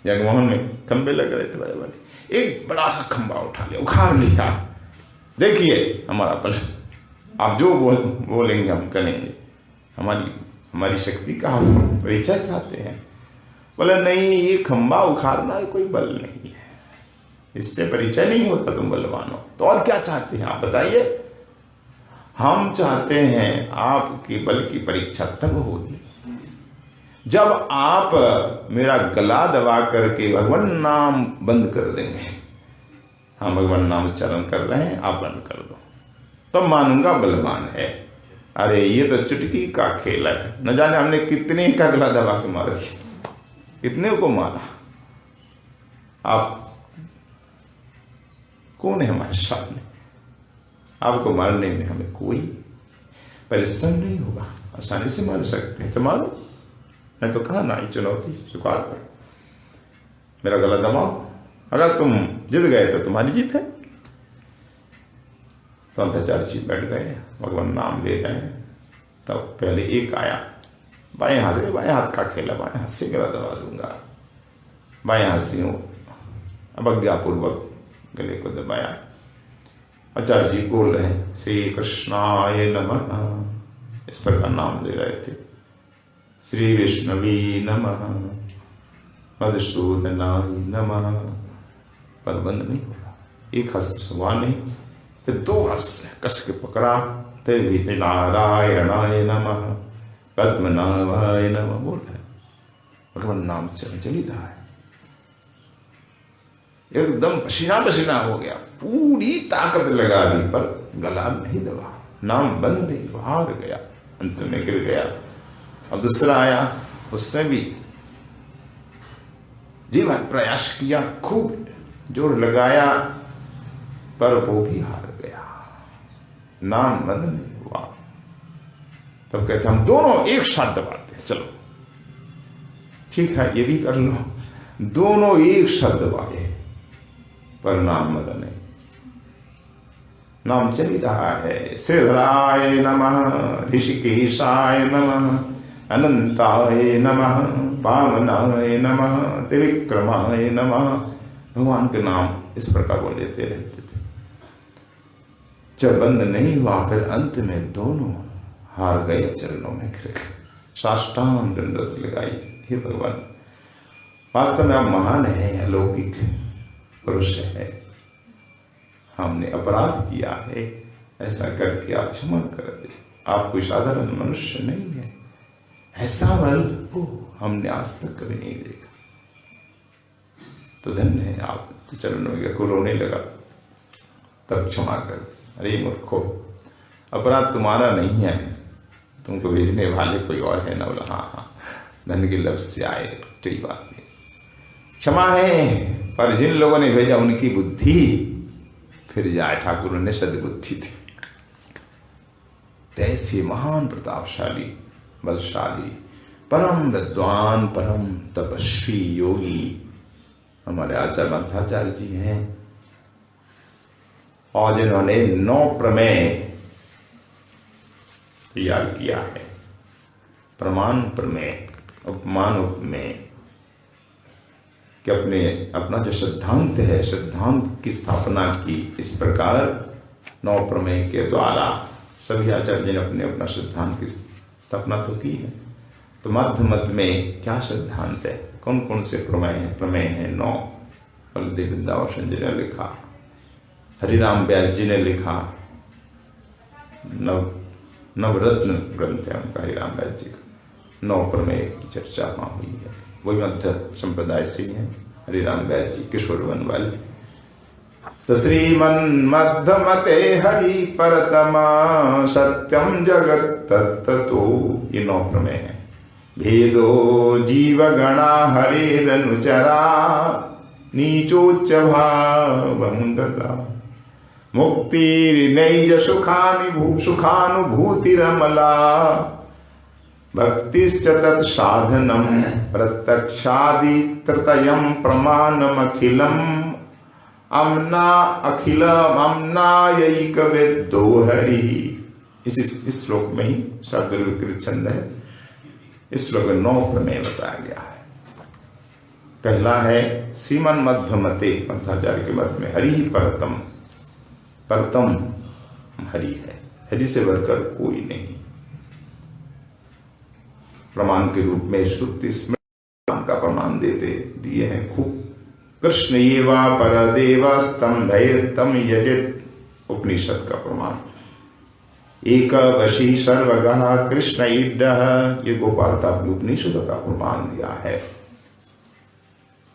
जगमोहन में खंबे लग रहे थे बड़े बड़े, एक बड़ा सा खंबा उठा लिया, उखाड़ लिया, देखिए हमारा बल, आप जो बोलेंगे हम करेंगे, हमारी शक्ति का हम परिचय चाहते हैं। बोले नहीं, ये खंबा उखाड़ना कोई बल नहीं है, इससे परिचय नहीं होता तुम बलवान हो, तो और क्या चाहते हैं आप बताइए? हम चाहते हैं आपके बल की परीक्षा तब होगी जब आप मेरा गला दबा करके भगवान नाम बंद कर देंगे। हाँ, भगवान नाम उच्चारण कर रहे हैं, आप बंद कर दो, तब मानूंगा बलवान है। अरे ये तो चुटकी का खेल है, न जाने हमने कितने का गला दबा के मारा, कितने को मारा। आप कौन है हमारे सामने? आपको मारने में हमें कोई परिश्रम नहीं होगा, आसानी से मार सकते हैं, तो मारो। मैं तो कहा ना, ये चुनौती स्वीकार करो, मेरा गला दबाओ, अगर तुम जीत गए तो तुम्हारी जीत है। तो अंतर्चार्य जी बैठ गए, भगवान नाम ले रहे हैं, तब पहले एक आया, बाएं हाथ से, बाएं हाथ का खेला, बाएं हाथ से गला दबा दूंगा, बाएं हाथ से अवज्ञापूर्वक गले को दबाया। आचार्य जी बोल रहे हैं श्री कृष्णाय नमः, इस प्रकार नाम ले रहे थे, श्री विष्णवी नमः, मधुसूदनाय नमः, पर बंद नहीं होगा, एक हाथ से सवाल नहीं, फिर दो हाथ से कस के पकड़ा, फिर नारायणाय नमः, पद्मनाभाय नमः बोल रहे, भगवान नाम चल ही रहा है, एकदम पसीना पसीना हो गया, पूरी ताकत लगा दी, पर गला नहीं दबा, नाम बंद नहीं, हार गया, अंत में गिर गया। अब दूसरा आया, उससे भी जी भर प्रयास किया, खूब जोर लगाया, पर वो भी हार गया, नाम बंद नहीं हुआ। तब कहते हम दोनों एक साथ दबाते हैं, चलो ठीक है ये भी कर लो, दोनों एक साथ दबाए, पर नाम बंद नहीं, नाम चल रहा है। श्रीधराय नमः, ऋषिकेशाय नमः, अनंताय नमः, पावनाय नमः, त्रिविक्रमाय नमः, भगवान के नाम इस प्रकार वो लेते रहते थे। जब बंद नहीं हुआ, फिर अंत में दोनों हार गए, चरणों में गिर गए, साष्टांग दंडवत लगाई, हे भगवान वास्तव में आप महान हैं, अलौकिक पुरुष है, हमने अपराध किया है, ऐसा करके आप क्षमा कर दे, आप कोई साधारण मनुष्य नहीं है, ऐसा बल हमने आज तक कभी नहीं देखा, तो धन्य है आप। तो चरणों में को रोने लगा, तब क्षमा कर दे, अरे मूर्खो अपराध तुम्हारा नहीं है, तुमको भेजने वाले कोई और है ना। बोला हाँ, धन के लफ्ज से आए, कोई बात नहीं, क्षमा है, पर जिन लोगों ने भेजा उनकी बुद्धि फिर जाए, ठाकुर ने सद्बुद्धि थी। ऐसे महान प्रतापशाली बलशाली परम विद्वान परम तपस्वी योगी हमारे आचार्य मंथाचार्य जी हैं, और जिन्होंने 9 प्रमेय तैयार किया है। प्रमाण प्रमेय, उपमान उपमेय कि अपना जो सिद्धांत है, सिद्धांत की स्थापना की। इस प्रकार 9 प्रमेय के द्वारा सभी आचार्य ने अपने अपना सिद्धांत की स्थापना तो की है। तो मध्य मत में क्या सिद्धांत है, कौन कौन से प्रमेय हैं 9। बलदेव वृंदावन जी ने लिखा, हरिराम व्यास जी ने लिखा, नवरत्न ग्रंथ है उनका, हरिराम व्यास जी का। 9 प्रमेय की चर्चा वहाँ हुई है। वही मध्य संप्रदाय से ही है, हरिराम व्यास जी किशोर वन वाले। तो श्रीमन मध्य मते हरि परतमा सत्यम जगत तत्तो, ये 9 प्रमेय है। भेदो जीव गणा हरेरनुचरा नीचोच्च भावंगता मुक्तिर्नैज सुखानुभूतिरमला भक्तिश्च तत्साधनं प्रत्यक्षादितृतयं प्रमाणमखिलम् अम्नायैकवेद्यो हरिः। इस श्लोक में ही शार्दूल छंद है। इस श्लोक में 9 प्रमेय बताया गया है। पहला है श्रीमन मध्य मते, मध्वाचार्य के मत में, हरि ही परतम, परतम हरि है, हरि से बढ़कर कोई नहीं। प्रमाण के रूप में श्रुति स्मृति का प्रमाण दिए हैं खूब। कृष्ण एवा परदेवस्तम धैर्यतम यजित, उपनिषद का प्रमाण। एक वशी सर्वगः कृष्ण ईड्डः, ये गोपालता उपनिषद का प्रमाण दिया है।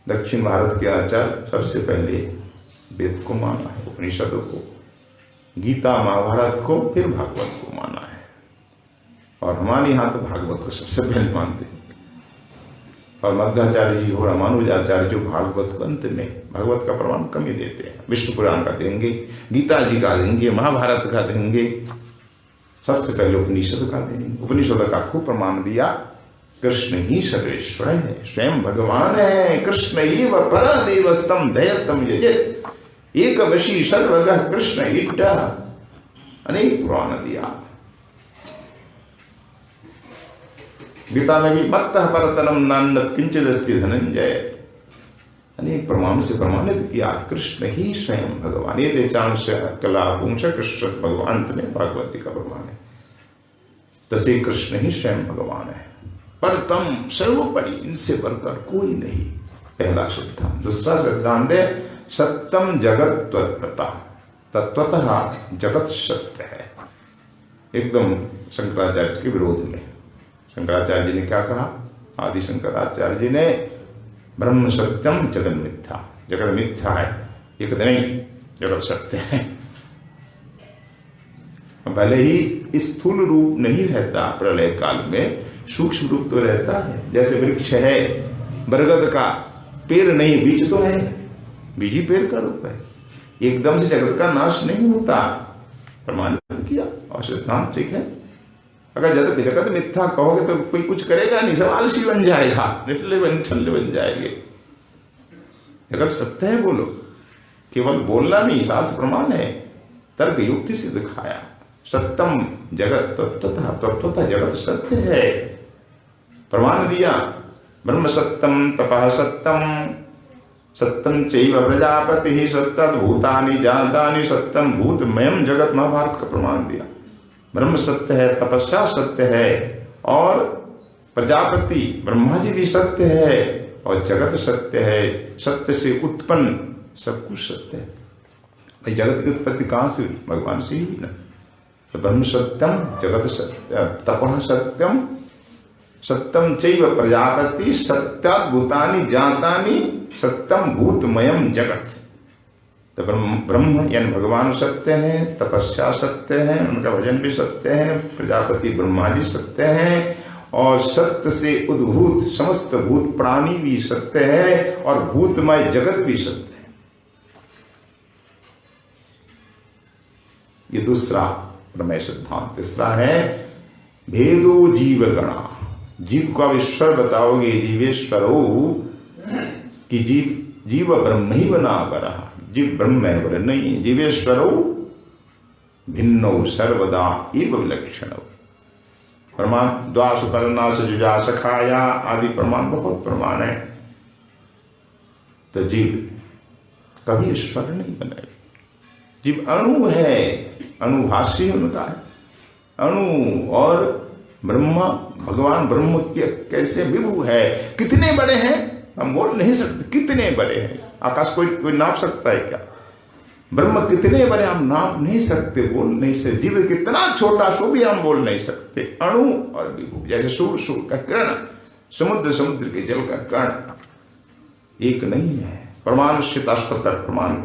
दक्षिण भारत के आचार्य सबसे पहले वेद को माना है, उपनिषदों को, गीता महाभारत को, फिर भागवत को माना है। और हमारे यहाँ तो भागवत को सबसे पहले मानते हैं। और मध्वाचार्य जी हो, रामानुजाचार्य जो भागवत को अंत में, भागवत का प्रमाण कम ही देते हैं। विष्णु पुराण का देंगे, गीता जी का देंगे, महाभारत का देंगे, सबसे पहले उपनिषद का देंगे। उपनिषद का खूब प्रमाण दिया। कृष्ण ही सर्वेश्वर है, स्वयं भगवान है। कृष्ण एव परदेवस्तम धैर्यतम यजित, एक वशी सर्वगः कृष्ण ईड्डः, अनेक पुराण दिया। गीता में भी मत्तः परतरम नान्यत् किंचिदस्ति धनंजय, अनेक प्रमाणों से प्रमाणित किया। कृष्ण ही स्वयं भगवान, ये तेचांश कला पुंस कृष्ण भगवान में भागवत जी का प्रमाण है। तो श्री कृष्ण ही स्वयं भगवान है। परतम, सर्वोपरि, इनसे बढ़कर कोई नहीं, पहला सिद्धांत। दूसरा सिद्धांत है सत्यम जगत तत्वतः, तत्वतः जगत सत्य है। एकदम शंकराचार्य के विरोध में। शंकराचार्य जी ने क्या कहा? आदि शंकराचार्य जी ने ब्रह्म सत्यम जगत मिथ्या, जगत मिथ्या है, ये कहते नहीं, जगत सत्य है। भले ही स्थूल रूप नहीं रहता प्रलय काल में, सूक्ष्म रूप तो रहता है। जैसे वृक्ष है बरगद का, पेड़ नहीं, बीज तो है, बीज ही पेड़ का रूप है। एकदम से जगत का नाश नहीं होता, प्रमाणित किया। और सिद्धांत ठीक है। अगर जगत मिथ्या कहोगे तो कोई कुछ करेगा नहीं, सब आलसी बन जाएगा, निठल्ले बन जाएंगे। जगत सत्य है बोलो, केवल बोलना नहीं, शास्त्र प्रमाण है, तर्क युक्ति से दिखाया। सत्यम जगत तत्वतः, तत्वतः जगत सत्य है, प्रमाण दिया। ब्रह्म सत्यम तपः सत्यम, सत्यम चैव प्रजापति सत्यं भूतानि जातानि सत्यम भूतमयम जगत, महाभारत का प्रमाण दिया। ब्रह्म सत्य है, तपस्या सत्य है, और प्रजापति ब्रह्मा जी भी सत्य है, और जगत सत्य है। सत्य से उत्पन्न सब कुछ सत्य है। भाई जगत की उत्पत्ति कहाँ से हुई? भगवान से ही ना। तो ब्रह्म सत्यम, जगत सत्य, तपः सत्यम, सत्यम चैव प्रजापति सत्यात् भूतानि जातानि सत्यम भूतमयम जगत। तो ब्रह्म यानी भगवान सत्य है, तपस्या सत्य है, उनका भजन भी सत्य है, प्रजापति ब्रह्मा जी सत्य है, और सत्य से उद्भूत समस्त भूत प्राणी भी सत्य है, और भूतमय जगत भी सत्य है। ये दूसरा प्रमेय सिद्धांत। तीसरा है भेदो जीव गणा, जीव को आप ईश्वर बताओगे, जीवेश्वरो, कि जीव ब्रह्म ही बना बरा, जीव ब्रह्म है बोले नहीं। जीवेश्वरो भिन्नो सर्वदा एव विलक्षणो, प्रमाण द्वासुपर्णा जुजा सखाया आदि प्रमाण, बहुत प्रमाण है। तो जीव कभी ईश्वर नहीं बने। जीव अणु है, अणुभाष्य उनका है, अणु। और ब्रह्मा, भगवान ब्रह्म कैसे विभु है, कितने बड़े हैं हम बोल नहीं सकते, कितने बड़े हैं। आकाश कोई नाप सकता है क्या? ब्रह्म कितने बड़े हम नाप नहीं सकते, बोल नहीं सकते। जीव कितना छोटा सो भी हम बोल नहीं सकते। अणु और विभु, जैसे सूर्य का किरण, समुद्र के जल का कण एक नहीं है। प्रमाण श्वेताश्वतर, प्रमाण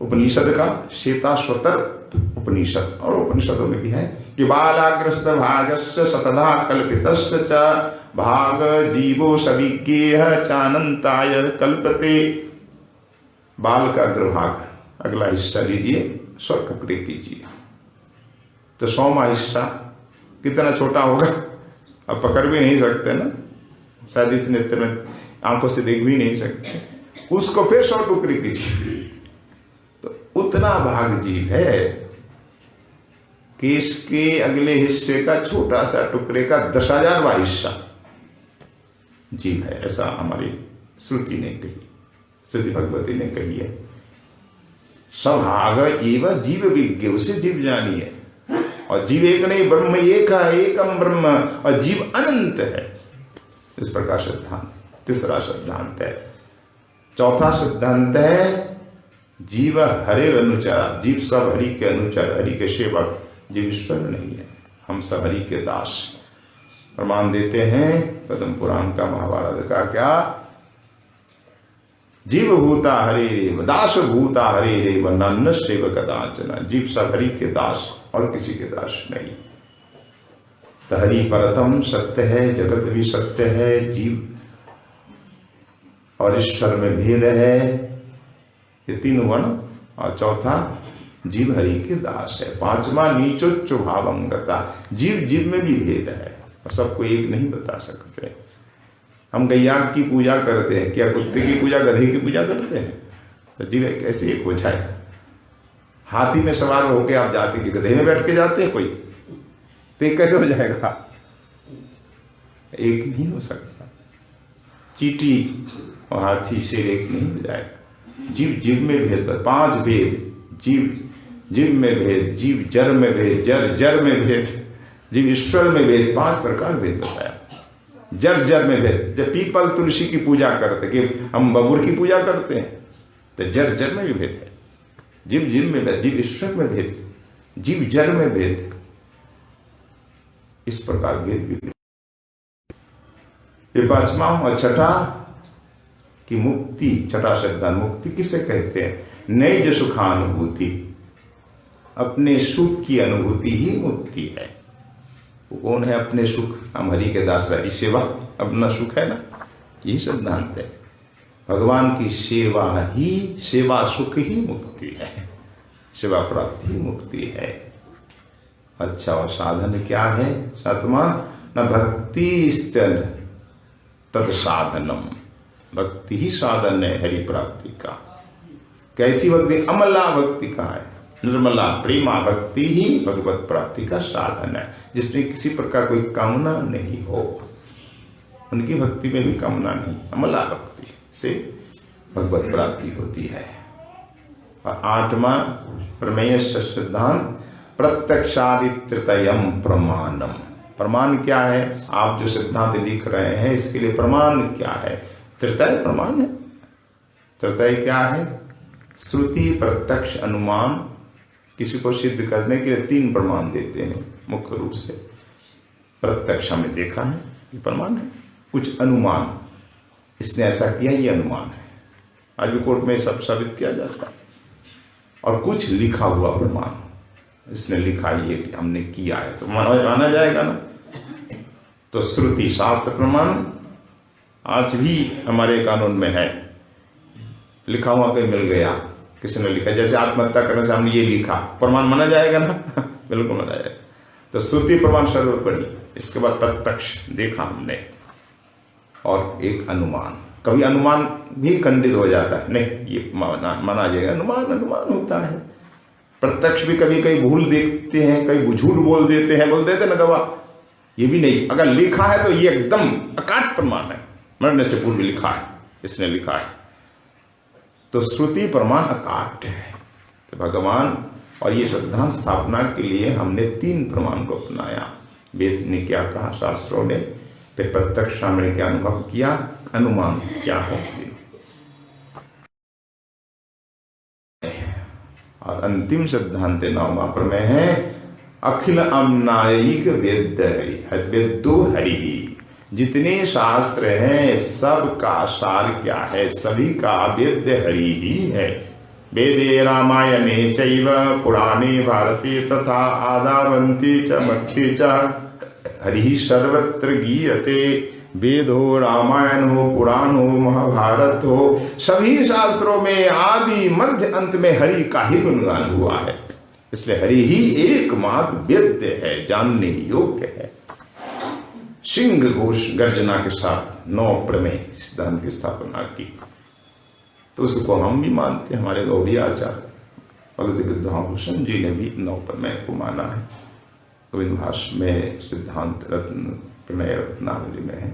उपनिषद का श्वेताश्वतर उपनिषद, और उपनिषदों में भी है कि बालाग्रस्त भागस्य सतधा कल्पितस्य च भाग जीवो सविज्ञेह चानंताय कल्पते। बाल का अग्रभाग, अगला हिस्सा लीजिए, 100 टुकड़े कीजिए, तो 100वां हिस्सा कितना छोटा होगा, अब पकड़ भी नहीं सकते ना, शायद इस नेत्र में आंखों से देख भी नहीं सकते। उसको फिर 100 टुकड़े कीजिए, तो उतना भाग जीव है कि इसके अगले हिस्से का छोटा सा टुकड़े का 10,000वां हिस्सा जीव है। ऐसा हमारी श्रुति ने कही, श्रुति भगवती ने कही है। सभाग एवं जीव विज्ञ, उसे जीव जानिए। और जीव एक नहीं, ब्रह्म एक है, एकम ब्रह्म, और जीव अनंत है। इस प्रकार सिद्धांत, तीसरा सिद्धांत है। चौथा सिद्धांत है जीव हरे अनुचरा, जीव सब हरि के अनुचर, हरि के सेवक, जीव ईश्वर नहीं है, हम सब हरि के दास। प्रमाण देते हैं पद्म पुराण का, महाभारत का, क्या जीव भूता हरे रेव दास भूता हरे रेव नन्न सेव कदाचन। जीव सब हरि के दास और किसी के दास नहीं। तो हरि परतम सत्य है, जगत भी सत्य है, जीव और ईश्वर में भेद है, ये तीन वर्ण। और चौथा जीव हरि के दास है। पांचवा नीचोच्च भावम गता, जीव जीव में भी भेद है और सबको एक नहीं बता सकते। हम गैया की पूजा करते हैं, क्या कुत्ते की पूजा, गधे की पूजा करते हैं? तो जीव कैसे एक हो जाएगा? हाथी में सवार होके आप जाते कि गधे में बैठ के जाते हैं कोई, तो एक कैसे हो जाएगा? एक नहीं हो सकता। चींटी और हाथी से एक नहीं हो जाएगा। जीव जीव में भेद, 5 भेद, जीव जीव में भेद, जीव जर में भेद, जर जर में भेद, जीव ईश्वर में भेद, 5 प्रकार भेद बताया। जर जर में भेद, जब पीपल तुलसी की पूजा करते, कि हम बबूर की पूजा करते हैं, तो जर जर में भी भेद है। जीव जीव में भेद, जीव ईश्वर में भेद, जीव जर में भेद, इस प्रकार भेद भी। ये 5वां और छठा की मुक्ति, छठा सिद्धांत। मुक्ति किसे कहते हैं? नैज सुखानुभूति, अपने सुख की अनुभूति ही मुक्ति है। वो कौन है अपने सुख? हम हरि के दास, हरि सेवा अपना सुख है ना, यही सिद्धांत है। भगवान की सेवा ही, सेवा सुख ही मुक्ति है, सेवा प्राप्ति ही मुक्ति है। अच्छा, और साधन क्या है? 7वां, न भक्ति तत्साधनम, भक्ति ही साधन है हरि प्राप्ति का। कैसी भक्ति? अमला भक्ति का है, निर्मला प्रेमा भक्ति ही भगवत प्राप्ति का साधन है, जिसमें किसी प्रकार कोई कामना नहीं हो। उनकी भक्ति में भी कामना नहीं, अमला भक्ति से भगवत प्राप्ति होती है। और 8वां प्रमेय सिद्धांत, प्रत्यक्षादितृतयम प्रमाणम। प्रमाण क्या है? आप जो सिद्धांत लिख रहे हैं इसके लिए प्रमाण क्या है? तृतय प्रमाण है। तृतय क्या है? श्रुति, प्रत्यक्ष, अनुमान। किसी को सिद्ध करने के लिए 3 प्रमाण देते हैं मुख्य रूप से। प्रत्यक्ष हमने देखा है, ये प्रमाण है। कुछ अनुमान, इसने ऐसा किया, ये अनुमान है, आज भी कोर्ट में सब साबित किया जाता है। और कुछ लिखा हुआ प्रमाण, इसने लिखा ये कि हमने किया है, तो माना जाएगा ना। तो श्रुति, शास्त्र प्रमाण आज भी हमारे कानून में है, लिखा हुआ कहीं मिल गया, किसी ने लिखा, जैसे आत्महत्या करने से हमने ये लिखा, प्रमाण माना जाएगा ना? बिल्कुल माना जाएगा। तो श्रुति प्रमाण सर्वोपरि, इसके बाद प्रत्यक्ष देखा हमने, और एक अनुमान। कभी अनुमान भी खंडित हो जाता है, नहीं ये माना जाएगा, अनुमान होता है। प्रत्यक्ष भी कभी कभी भूल देखते हैं, कभी झूठ बोल देते हैं, बोल देते ना गवाह, ये भी नहीं, अगर लिखा है तो ये एकदम अकाट प्रमाण है, मरने से पूर्व लिखा है, इसने लिखा है, तो श्रुति प्रमाण अकाट है। तो भगवान और ये सिद्धांत स्थापना के लिए हमने 3 प्रमाण को अपनाया। वेद ने क्या कहा, शास्त्रों ने, फिर प्रत्यक्ष हमने क्या अनुभव किया, अनुमान क्या है, और अंतिम सिद्धांत 9वां प्रमेय है अखिल अमनायिक वेद्यो हरि। जितने शास्त्र हैं सब का सार क्या है, सभी का वेद्य हरि ही है। वेदे रामायणे चैव पुराणे भारते तथा आदावन्ते च मध्ये च हरि सर्वत्र गीयते। वेद हो, रामायण हो, पुराण हो, महाभारत हो, सभी शास्त्रों में आदि मध्य अंत में हरि का ही गुणगान हुआ है। इसलिए हरि ही एकमात्र वेद्य है, जानने योग्य है। सिंह घोष गर्जना के साथ 9 प्रमेय सिद्धांत की स्थापना की, तो उसको हम भी मानते हैं। हमारे गौड़ी आचार्य भगवती विद्वाभूषण जी ने भी 9 प्रमेय को माना है। गोविंद भाष्य में सिद्धांत रत्न प्रमेय रत्नावली में है।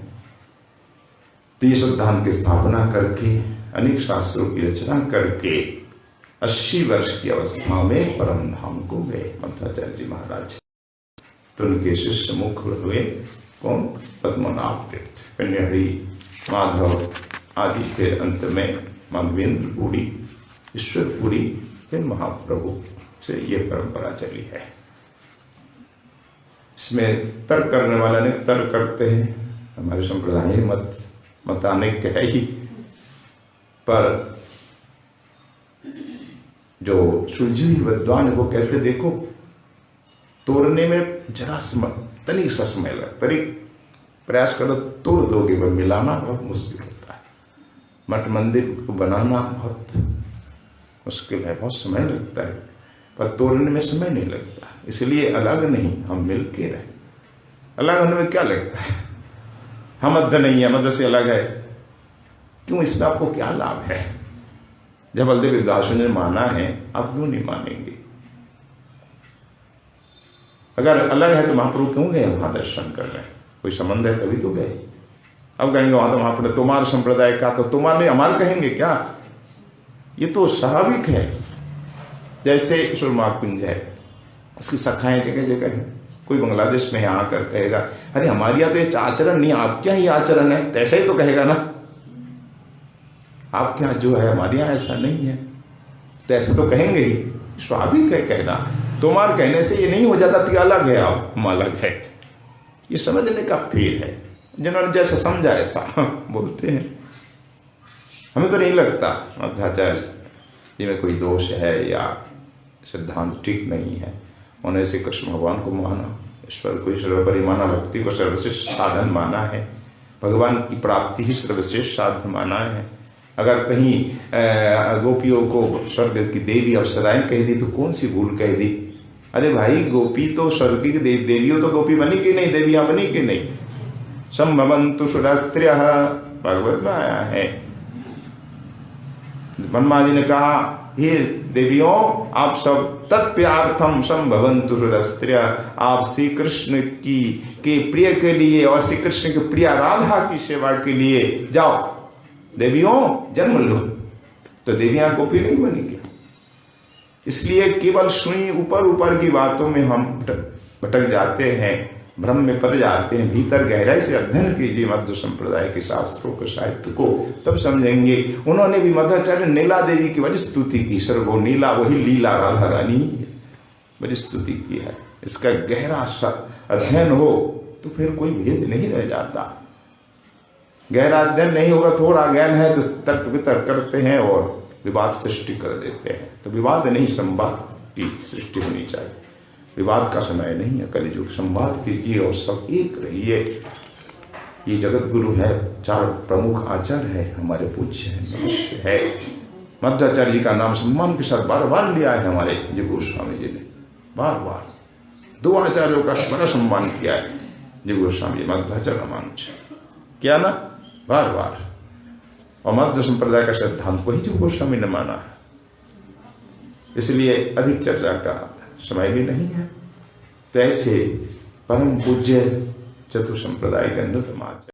तो ये सिद्धांत की स्थापना करके अनेक शास्त्रों की रचना करके 80 वर्ष की अवस्था में परम धाम को गए मध्वाचार्य जी महाराज। तो उनके शिष्य मुख्य हुए कौन, पद्मनाभ तीर्थ, कन्याहरि, माधव आदि, फिर अंत में माधवेंद्र पुरी, ईश्वरपुरी, फिर महाप्रभु से ये परंपरा चली है। इसमें तर्क करने वाले अनेक तर्क करते हैं, हमारे संप्रदाय मत अनेक है ही, पर जो सुलझी विद्वान वो कहते देखो तोड़ने में जरा तनिक सा समय लगता, तनिक प्रयास करो तोड़ दोगे, पर मिलाना बहुत मुश्किल होता है। मठ मंदिर को बनाना बहुत मुश्किल है, बहुत समय लगता है, पर तोड़ने में समय नहीं लगता। इसलिए अलग नहीं, हम मिल के रहे। अलग होने में क्या लगता है, हम मध्य नहीं है, मध्य से अलग है, क्यों, इसमें आपको क्या लाभ है? जब बलदेव विद्वासु ने माना है, आप क्यों नहीं मानेंगे? अगर अलग है तो महाप्रभु क्यों गए वहां दर्शन कर रहे हैं? कोई संबंध है तभी तो गए। अब कहेंगे वहां तो महाप्रभु तुम्हारे संप्रदाय का, तो तुम्हारे हमारे कहेंगे क्या? ये तो स्वाभाविक है। जैसे सुरमा कुंज है, उसकी शाखाएं जगह जगह है। कोई बांग्लादेश में यहाँ आकर कहेगा अरे हमारे यहाँ तो ये आचरण नहीं, आप क्या ही आचरण है, तैसे ही तो कहेगा ना, आप क्या जो है हमारे यहाँ ऐसा नहीं है, तो ऐसे तो कहेंगे ही। स्वाभाविक है कहना। तुम्हारे कहने से ये नहीं हो जाता कि अलग है, आप हम अलग है। ये समझने का फेर है, जिन्होंने जैसा समझा ऐसा बोलते हैं। हमें तो नहीं लगता मध्वाचार्य जी में कोई दोष है या सिद्धांत ठीक नहीं है। उन्होंने श्री कृष्ण भगवान को माना, ईश्वर को सर्वोपरि माना, भक्ति को सर्वश्रेष्ठ साधन माना है, भगवान की प्राप्ति ही सर्वश्रेष्ठ साधन माना है। अगर कहीं गोपियों को स्वर्ग की देवी अप्सराएं कह दी तो कौन सी भूल कह दी? अरे भाई गोपी तो स्वर्ग की देवियों तो गोपी बनी कि नहीं, देवियां बनी कि नहीं? संभवन्तु सुरस्त्रियः भागवत में आया है। ब्रह्मा जी ने कहा हे देवियों आप सब तत्प्यार्थम संभवन्तु सुरस्त्रियः, आप श्री कृष्ण की के प्रिय के लिए और श्री कृष्ण की प्रिय राधा की सेवा के लिए जाओ देवियों जन्म लो। तो देवियां गोपी नहीं बनी क्या? इसलिए केवल सुई ऊपर ऊपर की बातों में हम भटक जाते हैं, भ्रम में पड़ जाते हैं। भीतर गहराई से अध्ययन कीजिए मध्व संप्रदाय के शास्त्रों के साहित्य को, तब समझेंगे। उन्होंने भी मध्वाचार्य नीला देवी की बड़ी स्तुति की, सर वो नीला वही लीला राधा रानी बड़ी स्तुति की है। इसका गहरा अध्ययन हो तो फिर कोई भेद नहीं रह जाता। गहरा अध्ययन नहीं होगा, थोड़ा ज्ञान है तो तर्क वितर्क करते हैं और विवाद सृष्टि कर देते हैं। तो विवाद नहीं, संवाद की सृष्टि होनी चाहिए। विवाद का समय नहीं है, कलियुग। संवाद कीजिए और सब एक रहिए। ये जगत गुरु है, 4 प्रमुख आचार्य है, हमारे पूज्य है, मनुष्य है। मध्वाचार्य जी का नाम सम्मान के साथ बार बार लिया है हमारे जय गोस्वामी जी ने, बार बार 2 आचार्यों का बड़ा सम्मान किया है जय गोस्वामी जी, मध्वाचार्य रामानुज, क्या ना, बार बार। और मध्व संप्रदाय का सिद्धांत को ही जय गोस्वामी ने माना है। इसलिए अधिक चर्चा का समय भी नहीं है। तो ऐसे परम पूज्य चतुसंप्रदाय के अनुगमाच